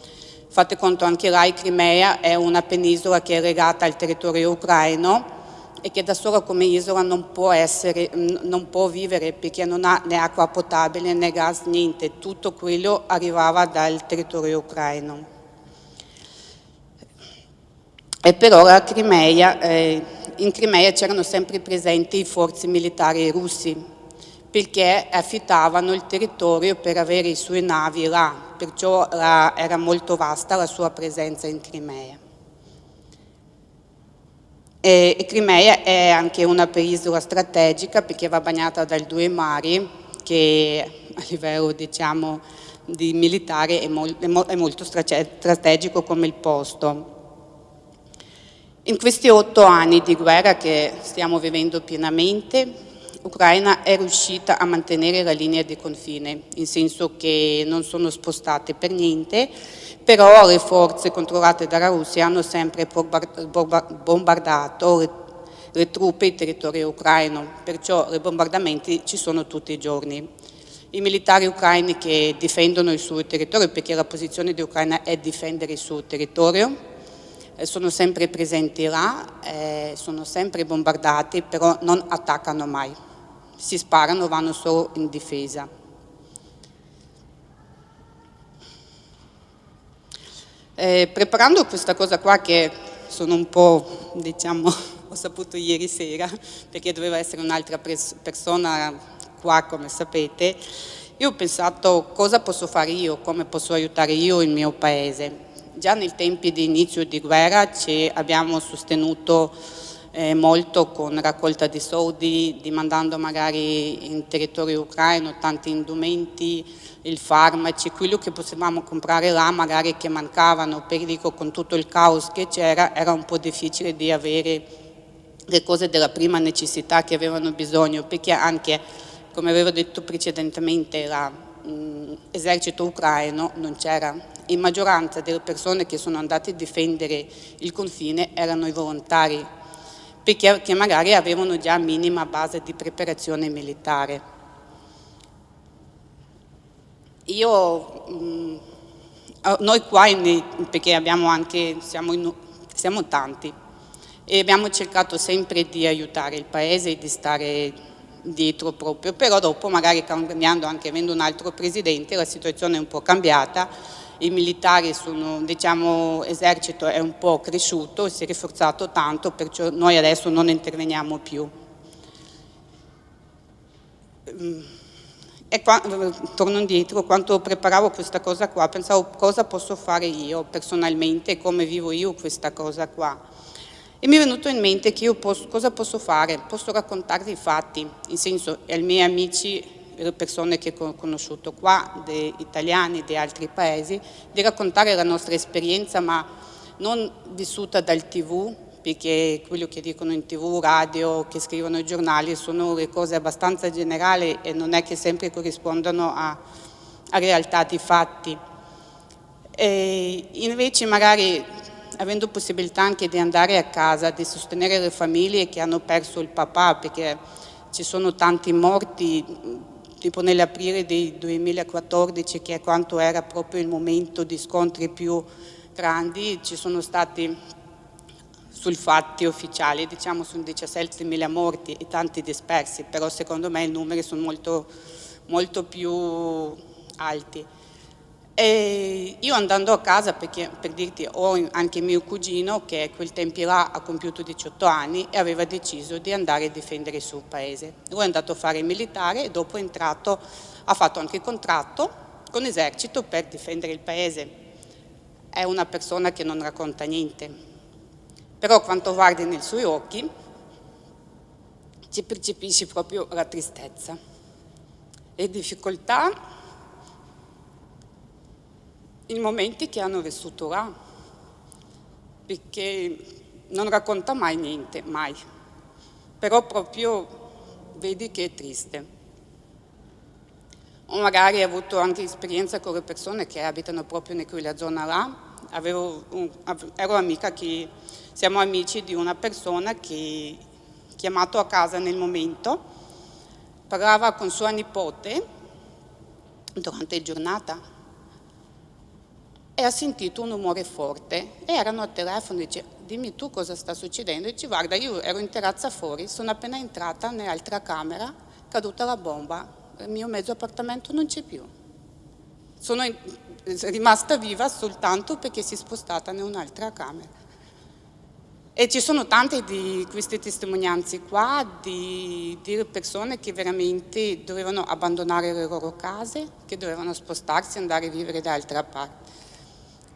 Fate conto, anche là, la Crimea è una penisola che è legata al territorio ucraino e che da sola come isola non può vivere, perché non ha né acqua potabile né gas, niente, tutto quello arrivava dal territorio ucraino. E però la Crimea, in Crimea c'erano sempre presenti forze militari russi, perché affittavano il territorio per avere i suoi navi là, perciò era molto vasta la sua presenza in Crimea. E Crimea è anche una penisola strategica perché va bagnata dai due mari, che a livello, diciamo, di militare è molto strategico come il posto. In questi 8 anni di guerra che stiamo vivendo pienamente, l'Ucraina è riuscita a mantenere la linea di confine, in senso che non sono spostate per niente, però le forze controllate dalla Russia hanno sempre bombardato le truppe in territorio ucraino, perciò i bombardamenti ci sono tutti i giorni. I militari ucraini che difendono il suo territorio, perché la posizione di Ucraina è difendere il suo territorio, sono sempre presenti là, sono sempre bombardati, però non attaccano mai. Si sparano, vanno solo in difesa. Preparando questa cosa qua, che sono un po', diciamo, ho saputo ieri sera, perché doveva essere un'altra persona qua, come sapete, io ho pensato cosa posso fare io, come posso aiutare io il mio paese. Già nei tempi di inizio di guerra abbiamo sostenuto molto con raccolta di soldi, mandando magari in territorio ucraino tanti indumenti, i farmaci, quello che potevamo comprare là magari che mancavano, perché dico, con tutto il caos che c'era era un po' difficile di avere le cose della prima necessità che avevano bisogno, perché anche, come avevo detto precedentemente, l'esercito ucraino non c'era. In maggioranza delle persone che sono andate a difendere il confine erano i volontari, perché magari avevano già minima base di preparazione militare. Noi qua, perché abbiamo anche, siamo tanti, e abbiamo cercato sempre di aiutare il paese e di stare dietro proprio, però dopo magari cambiando, anche avendo un altro presidente, la situazione è un po' cambiata, i militari sono, diciamo, l'esercito è un po' cresciuto, si è rinforzato tanto, perciò noi adesso non interveniamo più. E torno indietro, quando preparavo questa cosa qua, pensavo cosa posso fare io personalmente, come vivo io questa cosa qua. E mi è venuto in mente che io cosa posso fare? Posso raccontarvi i fatti, in senso, ai miei amici, le persone che ho conosciuto qua, di italiani, di altri paesi, di raccontare la nostra esperienza, ma non vissuta dal TV, perché quello che dicono in TV, radio, che scrivono i giornali, sono le cose abbastanza generali e non è che sempre corrispondono a realtà di fatti. E invece magari, avendo possibilità anche di andare a casa, di sostenere le famiglie che hanno perso il papà, perché ci sono tanti morti, tipo nell'aprile del 2014, che è quanto era proprio il momento di scontri più grandi, ci sono stati sui fatti ufficiali, diciamo, sono 17.000 morti e tanti dispersi, però secondo me i numeri sono molto, molto più alti. E io andando a casa, perché per dirti, ho anche mio cugino che a quel tempo là ha compiuto 18 anni e aveva deciso di andare a difendere il suo paese. Lui è andato a fare il militare e dopo è entrato, ha fatto anche il contratto con l'esercito per difendere il paese. È una persona che non racconta niente, però quando guardi nei suoi occhi ci percepisci proprio la tristezza, le difficoltà, i momenti che hanno vissuto là, perché non racconta mai niente, mai, però proprio vedi che è triste. O magari ha avuto anche esperienza con le persone che abitano proprio in quella zona là. Ero amica siamo amici di una persona che chiamato a casa nel momento, parlava con sua nipote durante la giornata e ha sentito un rumore forte e erano al telefono e dice: dimmi tu cosa sta succedendo. E dice: guarda, io ero in terrazza fuori, sono appena entrata nell'altra camera, caduta la bomba, il mio mezzo appartamento non c'è più. Sono rimasta viva soltanto perché si è spostata in un'altra camera. E ci sono tante di queste testimonianze qua di persone che veramente dovevano abbandonare le loro case, che dovevano spostarsi e andare a vivere da altra parte.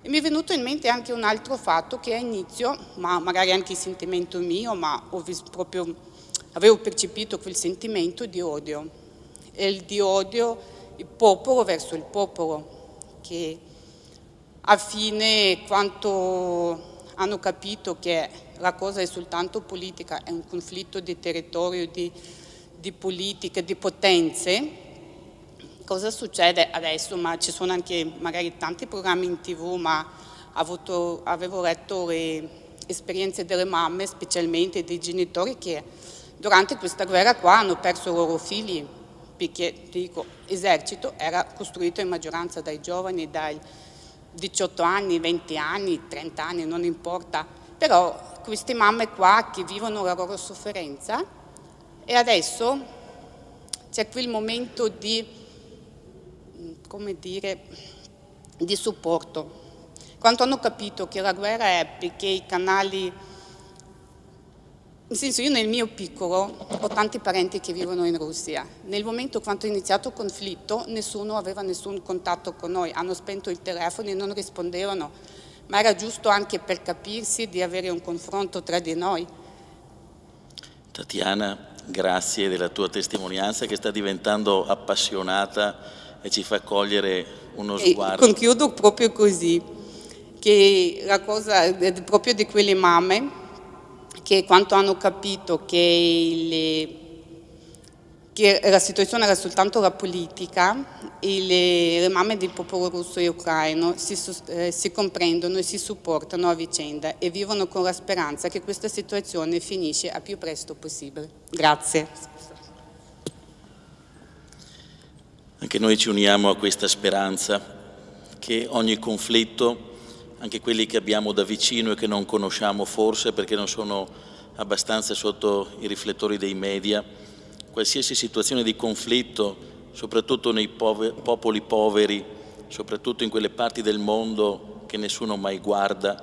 E mi è venuto in mente anche un altro fatto che all'inizio, ma magari anche il sentimento mio, ma avevo percepito quel sentimento di odio. E il di odio, il popolo verso il popolo, che alla fine quando hanno capito che la cosa è soltanto politica, è un conflitto di territorio, di politica, di potenze. Cosa succede adesso? Ma ci sono anche magari tanti programmi in TV, ma avevo letto le esperienze delle mamme, specialmente dei genitori, che durante questa guerra qua hanno perso i loro figli, perché l'esercito era costruito in maggioranza dai giovani, dai 18 anni, 20 anni, 30 anni, non importa. Però queste mamme qua che vivono la loro sofferenza e adesso c'è quel momento di supporto. Quando hanno capito che la guerra è perché i canali, nel senso, io nel mio piccolo ho tanti parenti che vivono in Russia. Nel momento quando è iniziato il conflitto nessuno aveva nessun contatto con noi, hanno spento il telefono e non rispondevano, ma era giusto anche per capirsi di avere un confronto tra di noi. Tatiana, grazie della tua testimonianza che sta diventando appassionata e ci fa cogliere uno sguardo. Concludo proprio così, che la cosa è proprio di quelle mamme che quando hanno capito che la situazione era soltanto la politica e le mamme del popolo russo e ucraino si comprendono e si supportano a vicenda e vivono con la speranza che questa situazione finisce al più presto possibile. Grazie. Anche noi ci uniamo a questa speranza che ogni conflitto, anche quelli che abbiamo da vicino e che non conosciamo forse perché non sono abbastanza sotto i riflettori dei media, qualsiasi situazione di conflitto, soprattutto nei popoli poveri, soprattutto in quelle parti del mondo che nessuno mai guarda,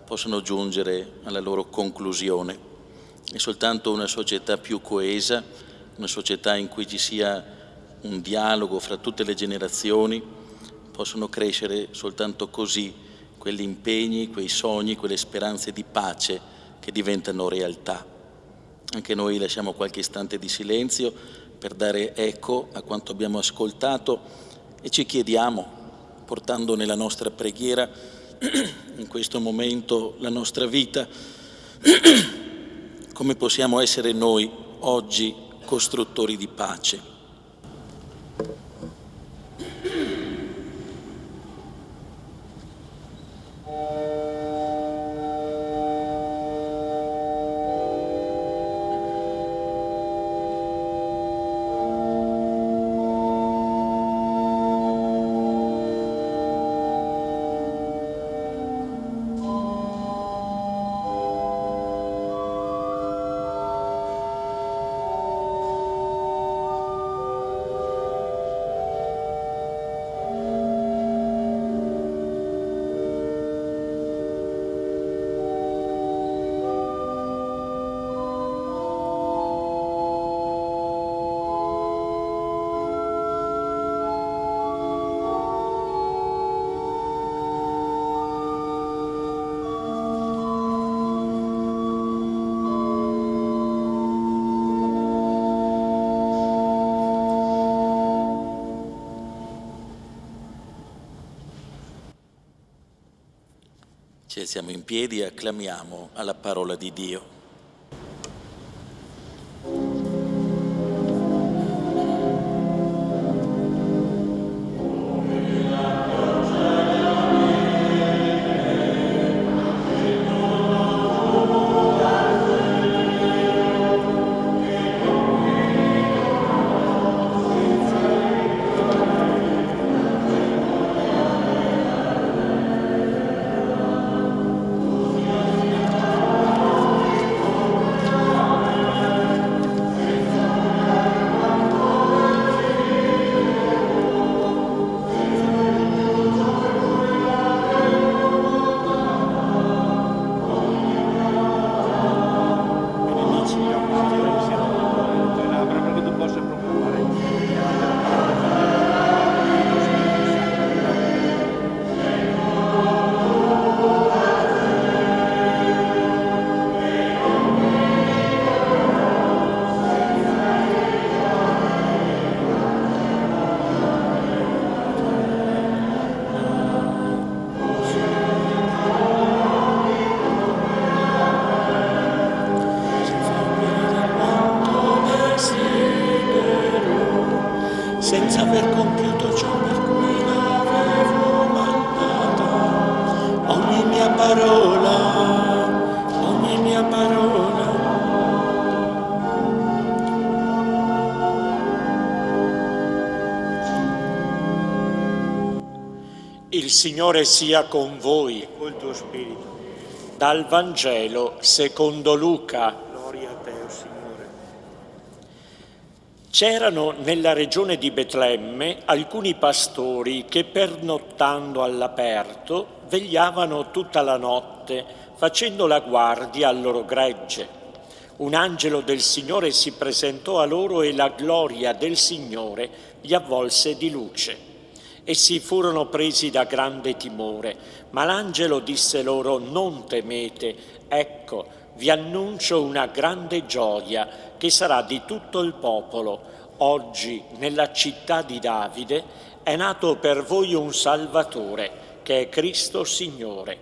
possano giungere alla loro conclusione. È soltanto una società più coesa, una società in cui ci sia un dialogo fra tutte le generazioni, possono crescere soltanto così quegli impegni, quei sogni, quelle speranze di pace che diventano realtà. Anche noi lasciamo qualche istante di silenzio per dare eco a quanto abbiamo ascoltato e ci chiediamo, portando nella nostra preghiera in questo momento la nostra vita, come possiamo essere noi oggi costruttori di pace. Ci alziamo in piedi e acclamiamo alla parola di Dio. senza aver compiuto ciò per cui l'avevo mandato. Ogni mia parola. Il Signore sia con voi. Col tuo spirito. Dal Vangelo secondo Luca. Gloria a te, o Signore. C'erano nella regione di Betlemme alcuni pastori che pernottando all'aperto vegliavano tutta la notte, facendo la guardia al loro gregge. Un angelo del Signore si presentò a loro e la gloria del Signore li avvolse di luce. Essi furono presi da grande timore, ma l'angelo disse loro: non temete, ecco, vi annuncio una grande gioia che sarà di tutto il popolo. Oggi nella città di Davide è nato per voi un Salvatore, che è Cristo Signore.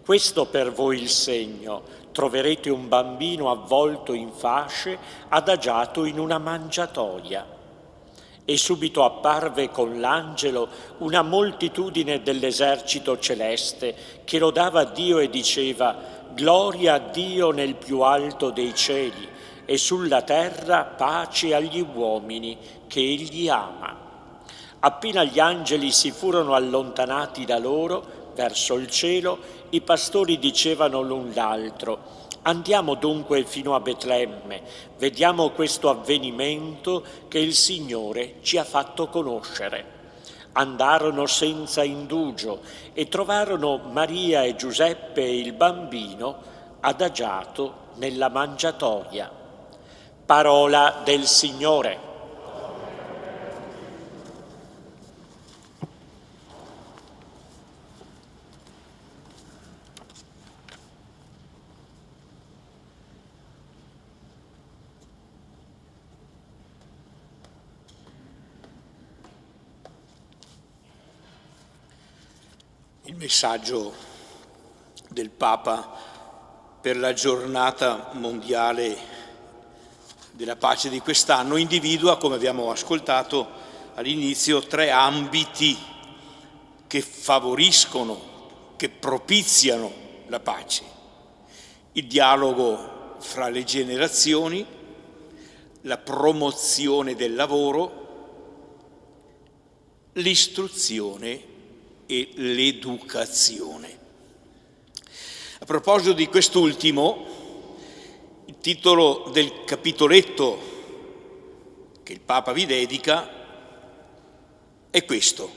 Questo per voi il segno: troverete un bambino avvolto in fasce, adagiato in una mangiatoia. E subito apparve con l'angelo una moltitudine dell'esercito celeste che lodava Dio e diceva: gloria a Dio nel più alto dei cieli e sulla terra pace agli uomini che Egli ama. Appena gli angeli si furono allontanati da loro verso il cielo, i pastori dicevano l'un l'altro: andiamo dunque fino a Betlemme, vediamo questo avvenimento che il Signore ci ha fatto conoscere. Andarono senza indugio e trovarono Maria e Giuseppe e il bambino adagiato nella mangiatoia. Parola del Signore. Il messaggio del Papa per la giornata mondiale della pace di quest'anno individua, come abbiamo ascoltato all'inizio, 3 ambiti che favoriscono, che propiziano la pace: il dialogo fra le generazioni, la promozione del lavoro, l'istruzione e l'educazione. A proposito di quest'ultimo, il titolo del capitoletto che il Papa vi dedica è questo: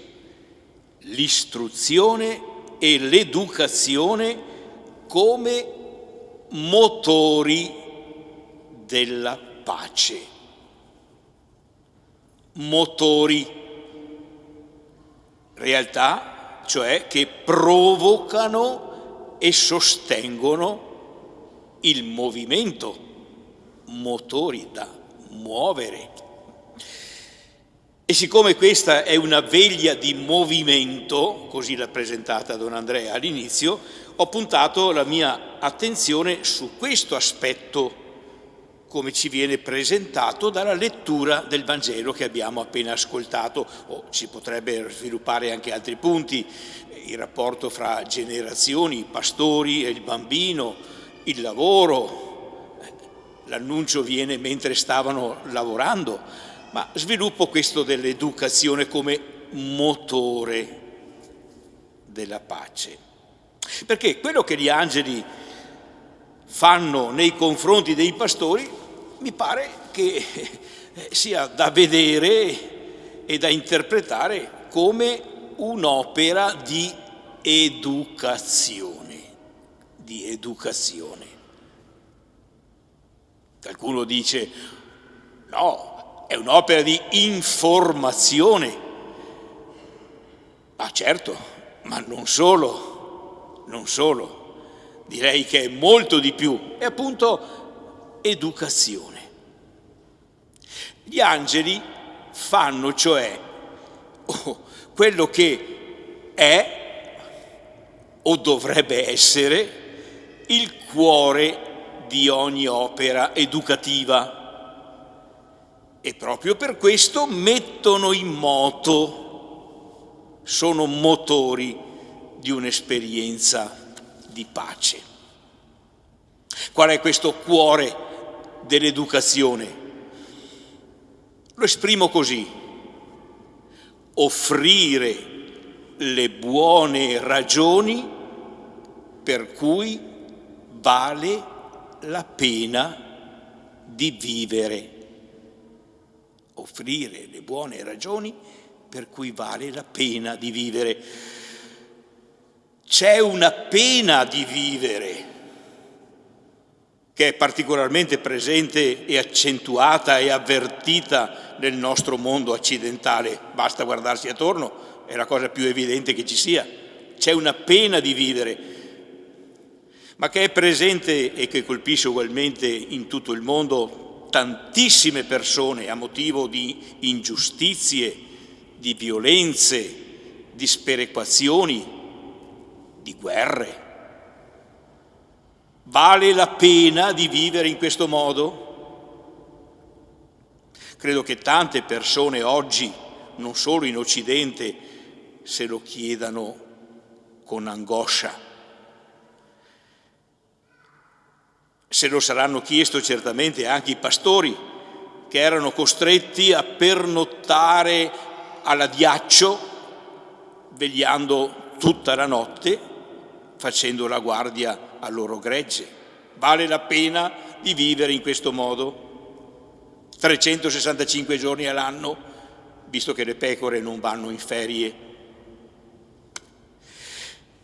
l'istruzione e l'educazione come motori della pace. Motori, realtà cioè che provocano e sostengono il movimento, motori da muovere. E siccome questa è una veglia di movimento, così l'ha presentata Don Andrea all'inizio, ho puntato la mia attenzione su questo aspetto, come ci viene presentato dalla lettura del Vangelo che abbiamo appena ascoltato. Si potrebbe sviluppare anche altri punti, il rapporto fra generazioni, i pastori e il bambino, il lavoro, l'annuncio viene mentre stavano lavorando, ma sviluppo questo dell'educazione come motore della pace. Perché quello che gli angeli fanno nei confronti dei pastori mi pare che sia da vedere e da interpretare come un'opera di educazione. Qualcuno dice no, è un'opera di informazione. Ma certo, ma non solo. Direi che è molto di più, è appunto educazione. Gli angeli fanno cioè quello che è o dovrebbe essere il cuore di ogni opera educativa e proprio per questo mettono in moto, sono motori di un'esperienza di pace. Qual è questo cuore dell'educazione? Lo esprimo così: offrire le buone ragioni per cui vale la pena di vivere. Offrire le buone ragioni per cui vale la pena di vivere. C'è una pena di vivere che è particolarmente presente e accentuata e avvertita nel nostro mondo occidentale. Basta guardarsi attorno, è la cosa più evidente che ci sia. C'è una pena di vivere, ma che è presente e che colpisce ugualmente in tutto il mondo tantissime persone a motivo di ingiustizie, di violenze, di sperequazioni, di guerre. Vale la pena di vivere in questo modo? Credo che tante persone oggi, non solo in Occidente, se lo chiedano con angoscia. Se lo saranno chiesto certamente anche i pastori, che erano costretti a pernottare all'addiaccio, vegliando tutta la notte, facendo la guardia al loro gregge. Vale la pena di vivere in questo modo? 365 giorni all'anno, visto che le pecore non vanno in ferie.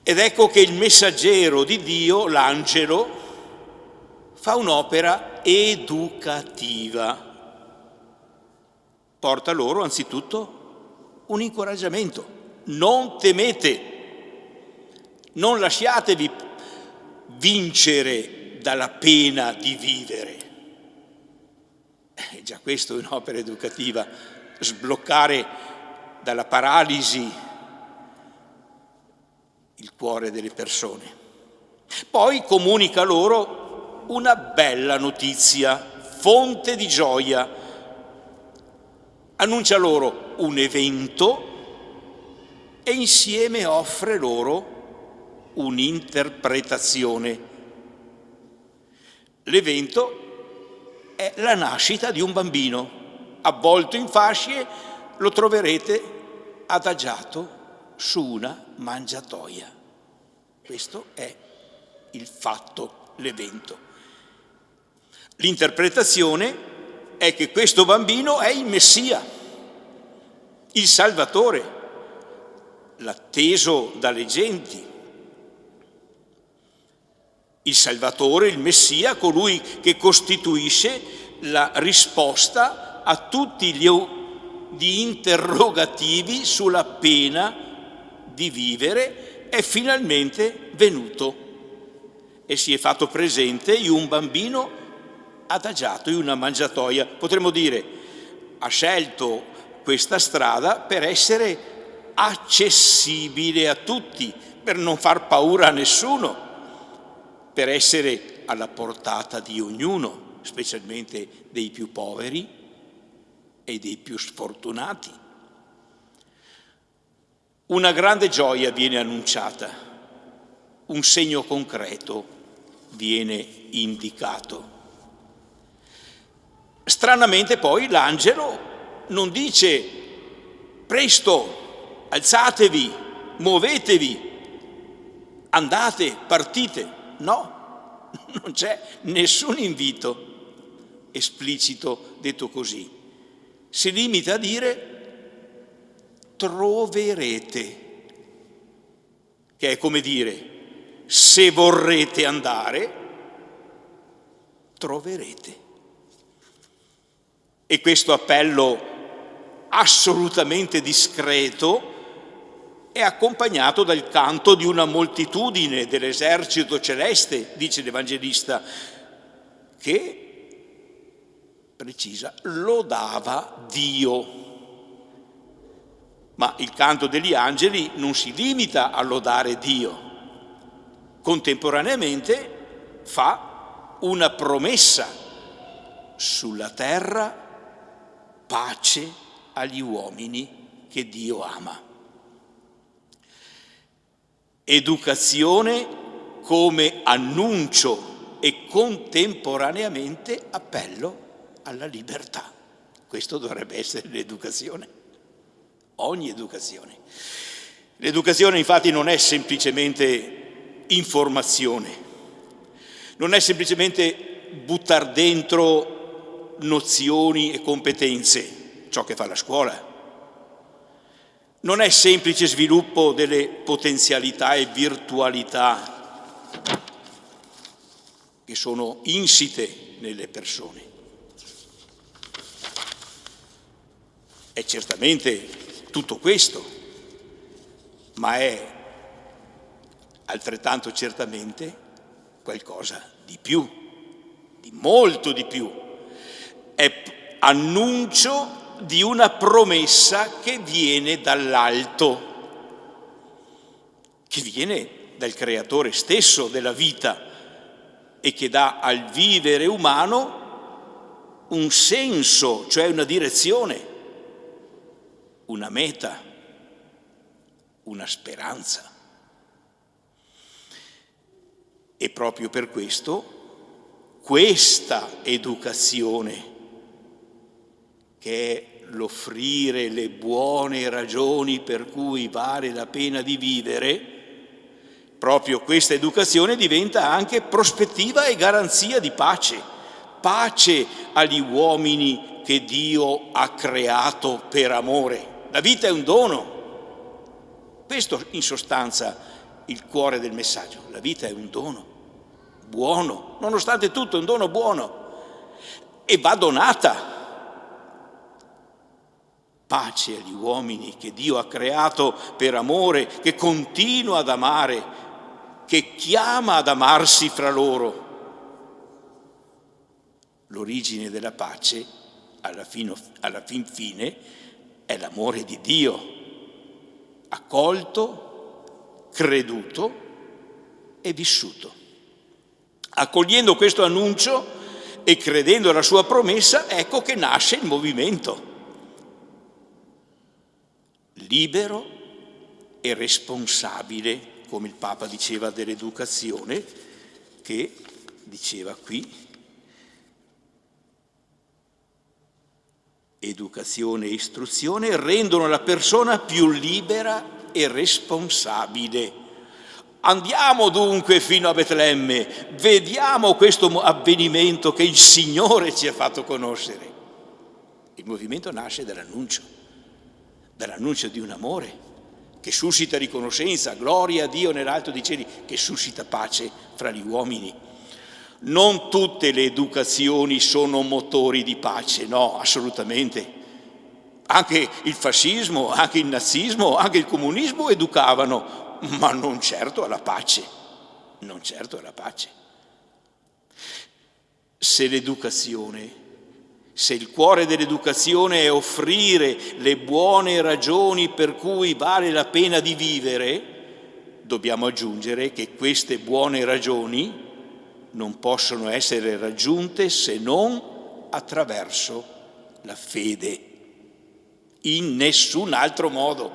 Ed ecco che il messaggero di Dio, l'angelo, fa un'opera educativa. Porta loro anzitutto un incoraggiamento. Non temete, non lasciatevi vincere dalla pena di vivere. Già questo è un'opera educativa, sbloccare dalla paralisi il cuore delle persone. Poi comunica loro una bella notizia, fonte di gioia. Annuncia loro un evento e insieme offre loro un'interpretazione. L'evento è la nascita di un bambino, avvolto in fascie, lo troverete adagiato su una mangiatoia. Questo è il fatto, l'evento. L'interpretazione è che questo bambino è il Messia, il Salvatore, l'atteso dalle genti. Il Salvatore, il Messia, colui che costituisce la risposta a tutti gli interrogativi sulla pena di vivere, è finalmente venuto e si è fatto presente in un bambino adagiato in una mangiatoia. Potremmo dire, ha scelto questa strada per essere accessibile a tutti, per non far paura a nessuno, per essere alla portata di ognuno, specialmente dei più poveri e dei più sfortunati. Una grande gioia viene annunciata, un segno concreto viene indicato. Stranamente poi l'angelo non dice presto, alzatevi, muovetevi, andate, partite. No, non c'è nessun invito esplicito detto così. Si limita a dire troverete, che è come dire se vorrete andare, troverete. E questo appello assolutamente discreto è accompagnato dal canto di una moltitudine dell'esercito celeste, dice l'Evangelista, che, precisa, lodava Dio. Ma il canto degli angeli non si limita a lodare Dio, contemporaneamente fa una promessa: sulla terra pace agli uomini che Dio ama. Educazione come annuncio e contemporaneamente appello alla libertà. Questo dovrebbe essere l'educazione, ogni educazione. L'educazione infatti non è semplicemente informazione, non è semplicemente buttar dentro nozioni e competenze, ciò che fa la scuola. Non è semplice sviluppo delle potenzialità e virtualità che sono insite nelle persone. È certamente tutto questo, ma è altrettanto certamente qualcosa di più, di molto di più. È annuncio di una promessa che viene dall'alto, che viene dal Creatore stesso della vita e che dà al vivere umano un senso, cioè una direzione, una meta, una speranza. E proprio per questo questa educazione, che è l'offrire le buone ragioni per cui vale la pena di vivere, proprio questa educazione diventa anche prospettiva e garanzia di pace, pace agli uomini che Dio ha creato per amore. La vita è un dono. Questo in sostanza il cuore del messaggio. La vita è un dono buono, nonostante tutto è un dono buono e va donata. Pace agli uomini che Dio ha creato per amore, che continua ad amare, che chiama ad amarsi fra loro. L'origine della pace, alla fin fine, è l'amore di Dio, accolto, creduto e vissuto. Accogliendo questo annuncio e credendo alla sua promessa, ecco che nasce il movimento. Libero e responsabile, come il Papa diceva dell'educazione, che diceva qui, educazione e istruzione rendono la persona più libera e responsabile. Andiamo dunque fino a Betlemme, vediamo questo avvenimento che il Signore ci ha fatto conoscere. Il movimento nasce dall'annuncio di un amore che suscita riconoscenza, gloria a Dio nell'alto dei cieli, che suscita pace fra gli uomini. Non tutte le educazioni sono motori di pace, no, assolutamente. Anche il fascismo, anche il nazismo, anche il comunismo educavano, ma non certo alla pace, non certo alla pace. Se l'educazione Se il cuore dell'educazione è offrire le buone ragioni per cui vale la pena di vivere, dobbiamo aggiungere che queste buone ragioni non possono essere raggiunte se non attraverso la fede, in nessun altro modo.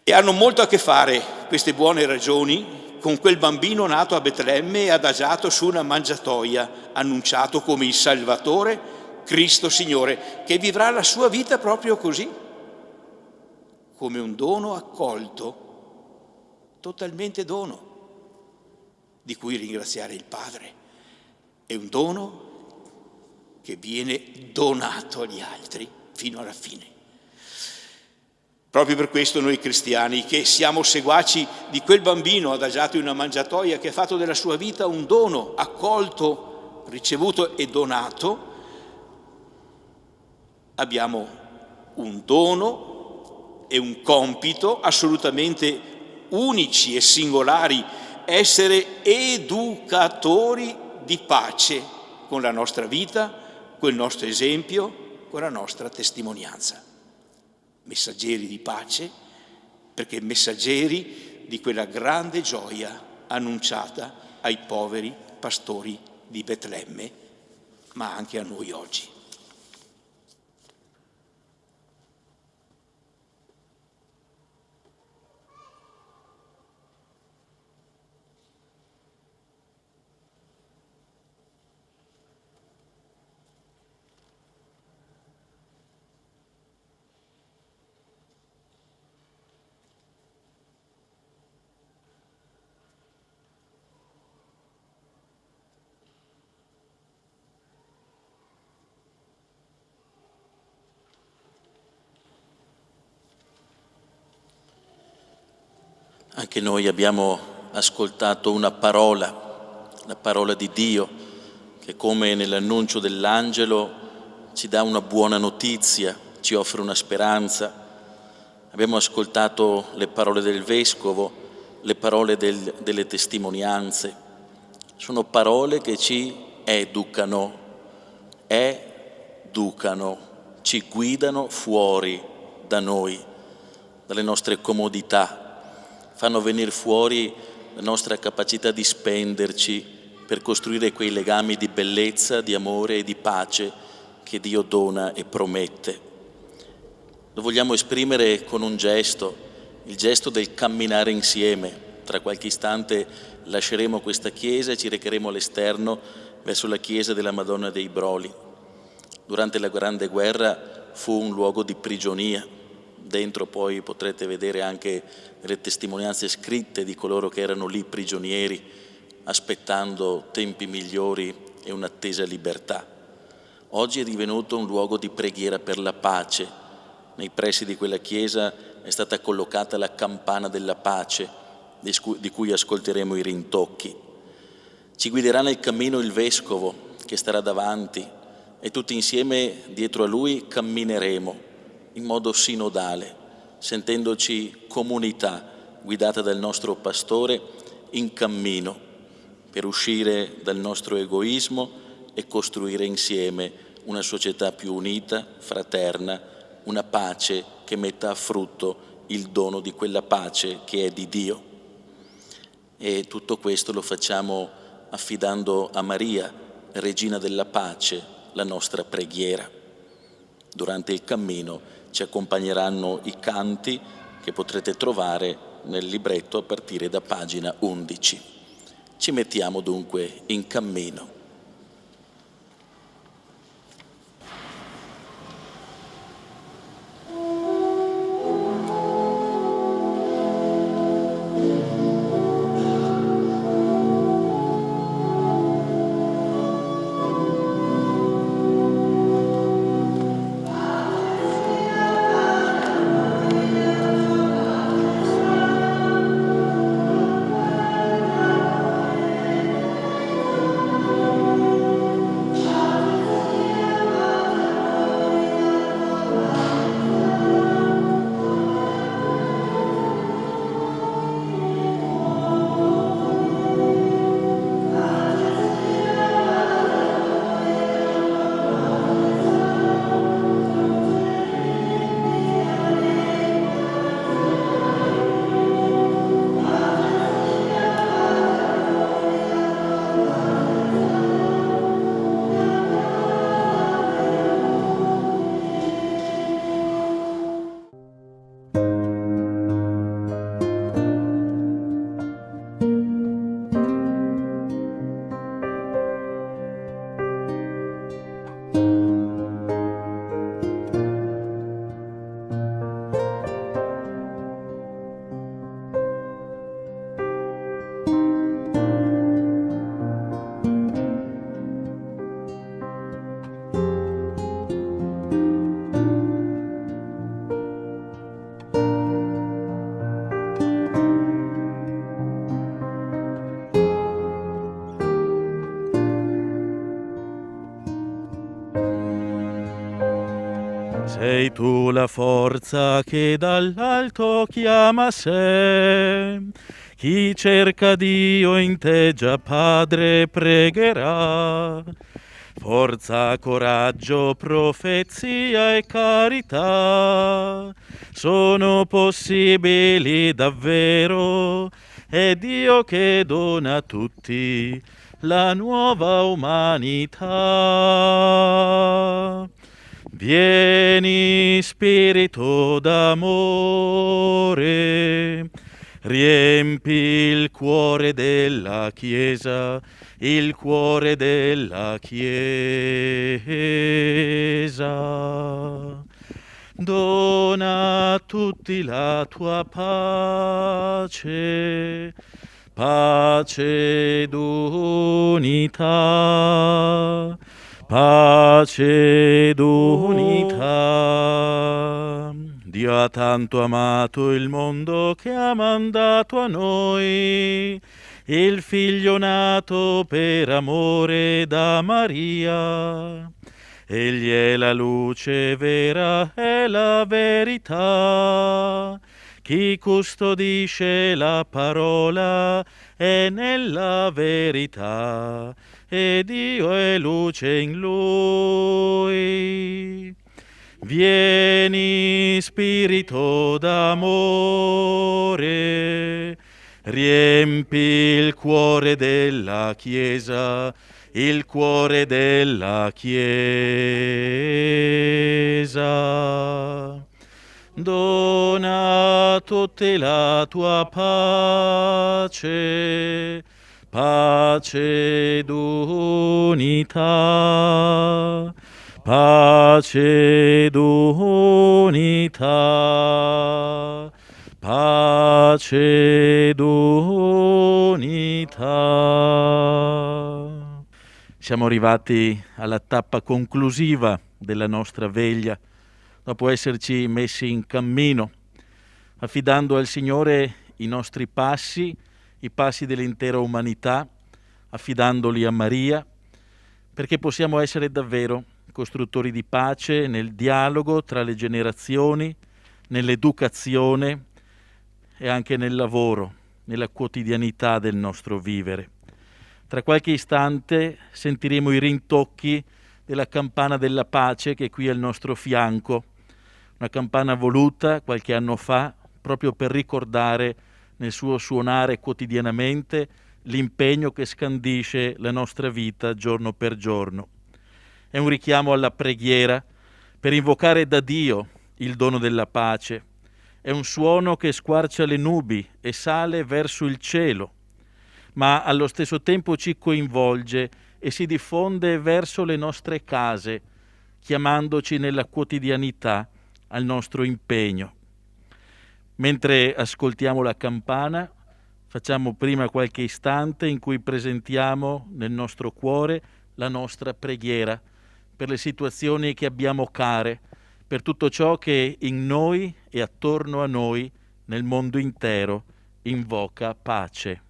E hanno molto a che fare queste buone ragioni con quel bambino nato a Betlemme e adagiato su una mangiatoia, annunciato come il Salvatore, Cristo Signore, che vivrà la sua vita proprio così, come un dono accolto, totalmente dono, di cui ringraziare il Padre. È un dono che viene donato agli altri fino alla fine. Proprio per questo noi cristiani, che siamo seguaci di quel bambino adagiato in una mangiatoia, che ha fatto della sua vita un dono accolto, ricevuto e donato, abbiamo un dono e un compito assolutamente unici e singolari: essere educatori di pace con la nostra vita, col nostro esempio, con la nostra testimonianza. Messaggeri di pace, perché messaggeri di quella grande gioia annunciata ai poveri pastori di Betlemme, ma anche a noi oggi. Anche noi abbiamo ascoltato una parola, la parola di Dio, che come nell'annuncio dell'angelo ci dà una buona notizia, ci offre una speranza. Abbiamo ascoltato le parole del Vescovo, le parole delle testimonianze. Sono parole che ci educano, ci guidano fuori da noi, dalle nostre comodità. Fanno venire fuori la nostra capacità di spenderci per costruire quei legami di bellezza, di amore e di pace che Dio dona e promette. Lo vogliamo esprimere con un gesto, il gesto del camminare insieme. Tra qualche istante lasceremo questa chiesa e ci recheremo all'esterno verso la chiesa della Madonna dei Broli. Durante la Grande Guerra fu un luogo di prigionia. Dentro poi potrete vedere anche le testimonianze scritte di coloro che erano lì prigionieri, aspettando tempi migliori e un'attesa libertà. Oggi è divenuto un luogo di preghiera per la pace. Nei pressi di quella chiesa è stata collocata la campana della pace, di cui ascolteremo i rintocchi. Ci guiderà nel cammino il Vescovo, che starà davanti, e tutti insieme dietro a lui cammineremo in modo sinodale, sentendoci comunità guidata dal nostro pastore in cammino per uscire dal nostro egoismo e costruire insieme una società più unita, fraterna, una pace che metta a frutto il dono di quella pace che è di Dio. E tutto questo lo facciamo affidando a Maria, Regina della Pace, la nostra preghiera. Durante il cammino ci accompagneranno i canti che potrete trovare nel libretto a partire da pagina 11. Ci mettiamo dunque in cammino. tu la forza che dall'alto chiama a sé. Chi cerca Dio in te già Padre pregherà. Forza, coraggio, profezia e carità sono possibili davvero. È Dio che dona a tutti la nuova umanità. Vieni, Spirito d'amore, riempi il cuore della Chiesa, il cuore della Chiesa. Dona a tutti la tua pace, pace ed unità, pace ed unità. Dio ha tanto amato il mondo che ha mandato a noi il figlio nato per amore da Maria. Egli è la luce vera e la verità. Chi custodisce la parola è nella verità, e Dio è luce in lui. Vieni, Spirito d'amore, riempi il cuore della Chiesa, il cuore della Chiesa. Dona a tutti la tua pace, pace ed unità, pace ed unità, pace ed unità. Siamo arrivati alla tappa conclusiva della nostra veglia, dopo esserci messi in cammino, affidando al Signore i nostri passi, i passi dell'intera umanità, affidandoli a Maria, perché possiamo essere davvero costruttori di pace nel dialogo tra le generazioni, nell'educazione e anche nel lavoro, nella quotidianità del nostro vivere. Tra qualche istante sentiremo i rintocchi della campana della pace che è qui al nostro fianco, una campana voluta qualche anno fa proprio per ricordare nel suo suonare quotidianamente l'impegno che scandisce la nostra vita giorno per giorno. È un richiamo alla preghiera per invocare da Dio il dono della pace. È un suono che squarcia le nubi e sale verso il cielo, ma allo stesso tempo ci coinvolge e si diffonde verso le nostre case, chiamandoci nella quotidianità al nostro impegno. Mentre ascoltiamo la campana, facciamo prima qualche istante in cui presentiamo nel nostro cuore la nostra preghiera per le situazioni che abbiamo care, per tutto ciò che in noi e attorno a noi, nel mondo intero, invoca pace.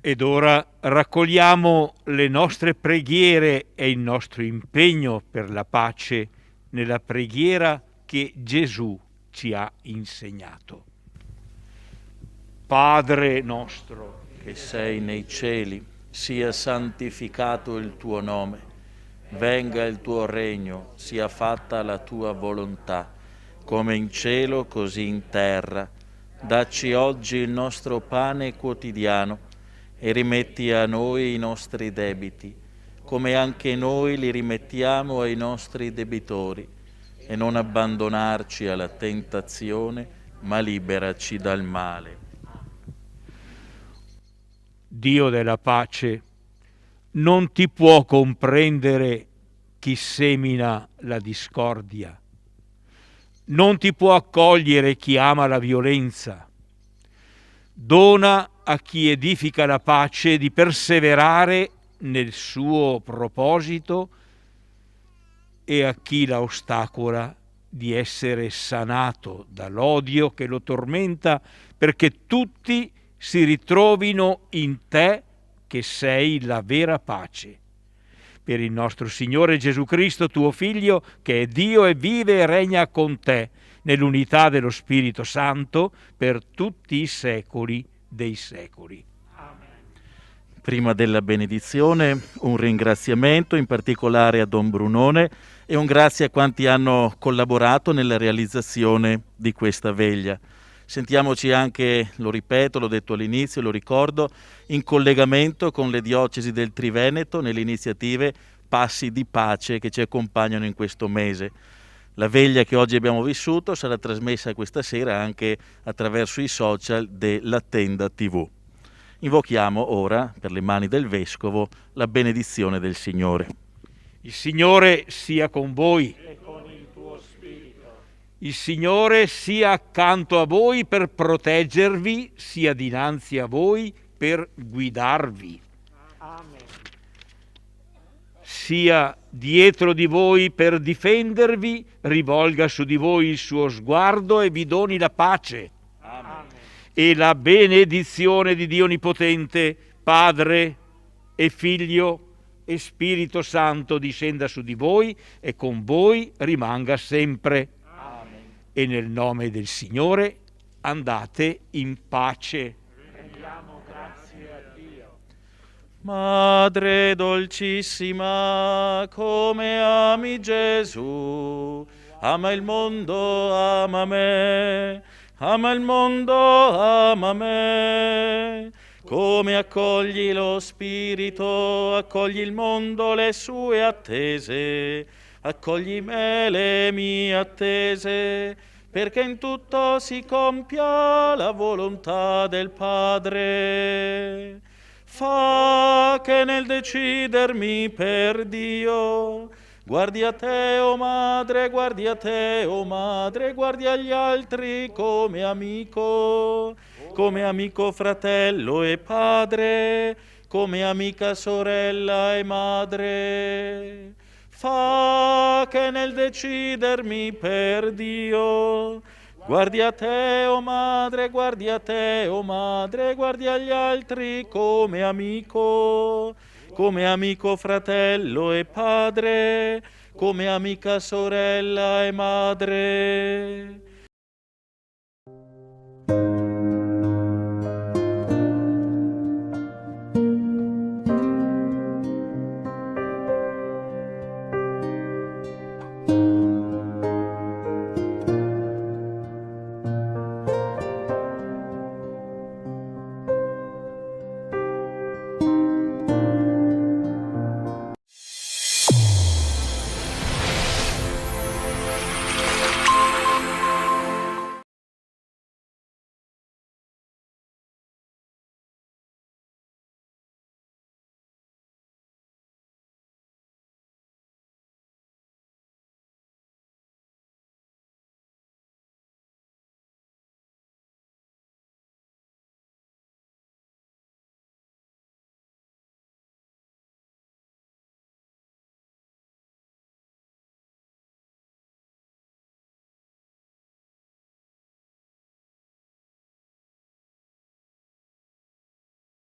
Ed ora raccogliamo le nostre preghiere e il nostro impegno per la pace nella preghiera che Gesù ci ha insegnato. Padre nostro, che sei nei cieli, sia santificato il tuo nome, venga il tuo regno, sia fatta la tua volontà, come in cielo così in terra. Dacci oggi il nostro pane quotidiano e rimetti a noi i nostri debiti, come anche noi li rimettiamo ai nostri debitori, e non abbandonarci alla tentazione, ma liberaci dal male. Dio della pace, non ti può comprendere chi semina la discordia, non ti può accogliere chi ama la violenza. Dona a chi edifica la pace di perseverare nel suo proposito e a chi la ostacola di essere sanato dall'odio che lo tormenta, perché tutti si ritrovino in te che sei la vera pace. Per il nostro Signore Gesù Cristo, tuo Figlio, che è Dio e vive e regna con te, nell'unità dello Spirito Santo, per tutti i secoli dei secoli. Prima della benedizione, un ringraziamento in particolare a Don Brunone e un grazie a quanti hanno collaborato nella realizzazione di questa veglia. Sentiamoci anche, lo ripeto, l'ho detto all'inizio, lo ricordo, in collegamento con le diocesi del Triveneto nelle iniziative Passi di Pace che ci accompagnano in questo mese. La veglia che oggi abbiamo vissuto sarà trasmessa questa sera anche attraverso i social della Tenda TV. Invochiamo ora, per le mani del Vescovo, la benedizione del Signore. Il Signore sia con voi. E con il tuo spirito. Il Signore sia accanto a voi per proteggervi, sia dinanzi a voi per guidarvi. Amen. Sia dietro di voi per difendervi, rivolga su di voi il suo sguardo e vi doni la pace. Amen. E la benedizione di Dio Onnipotente, Padre e Figlio e Spirito Santo discenda su di voi e con voi rimanga sempre. Amen. E nel nome del Signore andate in pace. Rendiamo grazie a Dio. Madre dolcissima, come ami Gesù, ama il mondo, ama me, ama il mondo, ama me. Come accogli lo Spirito, accogli il mondo, le sue attese, accogli me, le mie attese, perché in tutto si compia la volontà del Padre. Fa che nel decidermi per Dio guardi a te, o Madre, guardi a te, o Madre, guardi agli altri come amico, fratello e padre, come amica sorella e madre. Fa che nel decidermi per Dio guardi a te, o Madre, guardi a te, o Madre, guardi agli altri come amico, fratello e padre, come amica sorella e madre.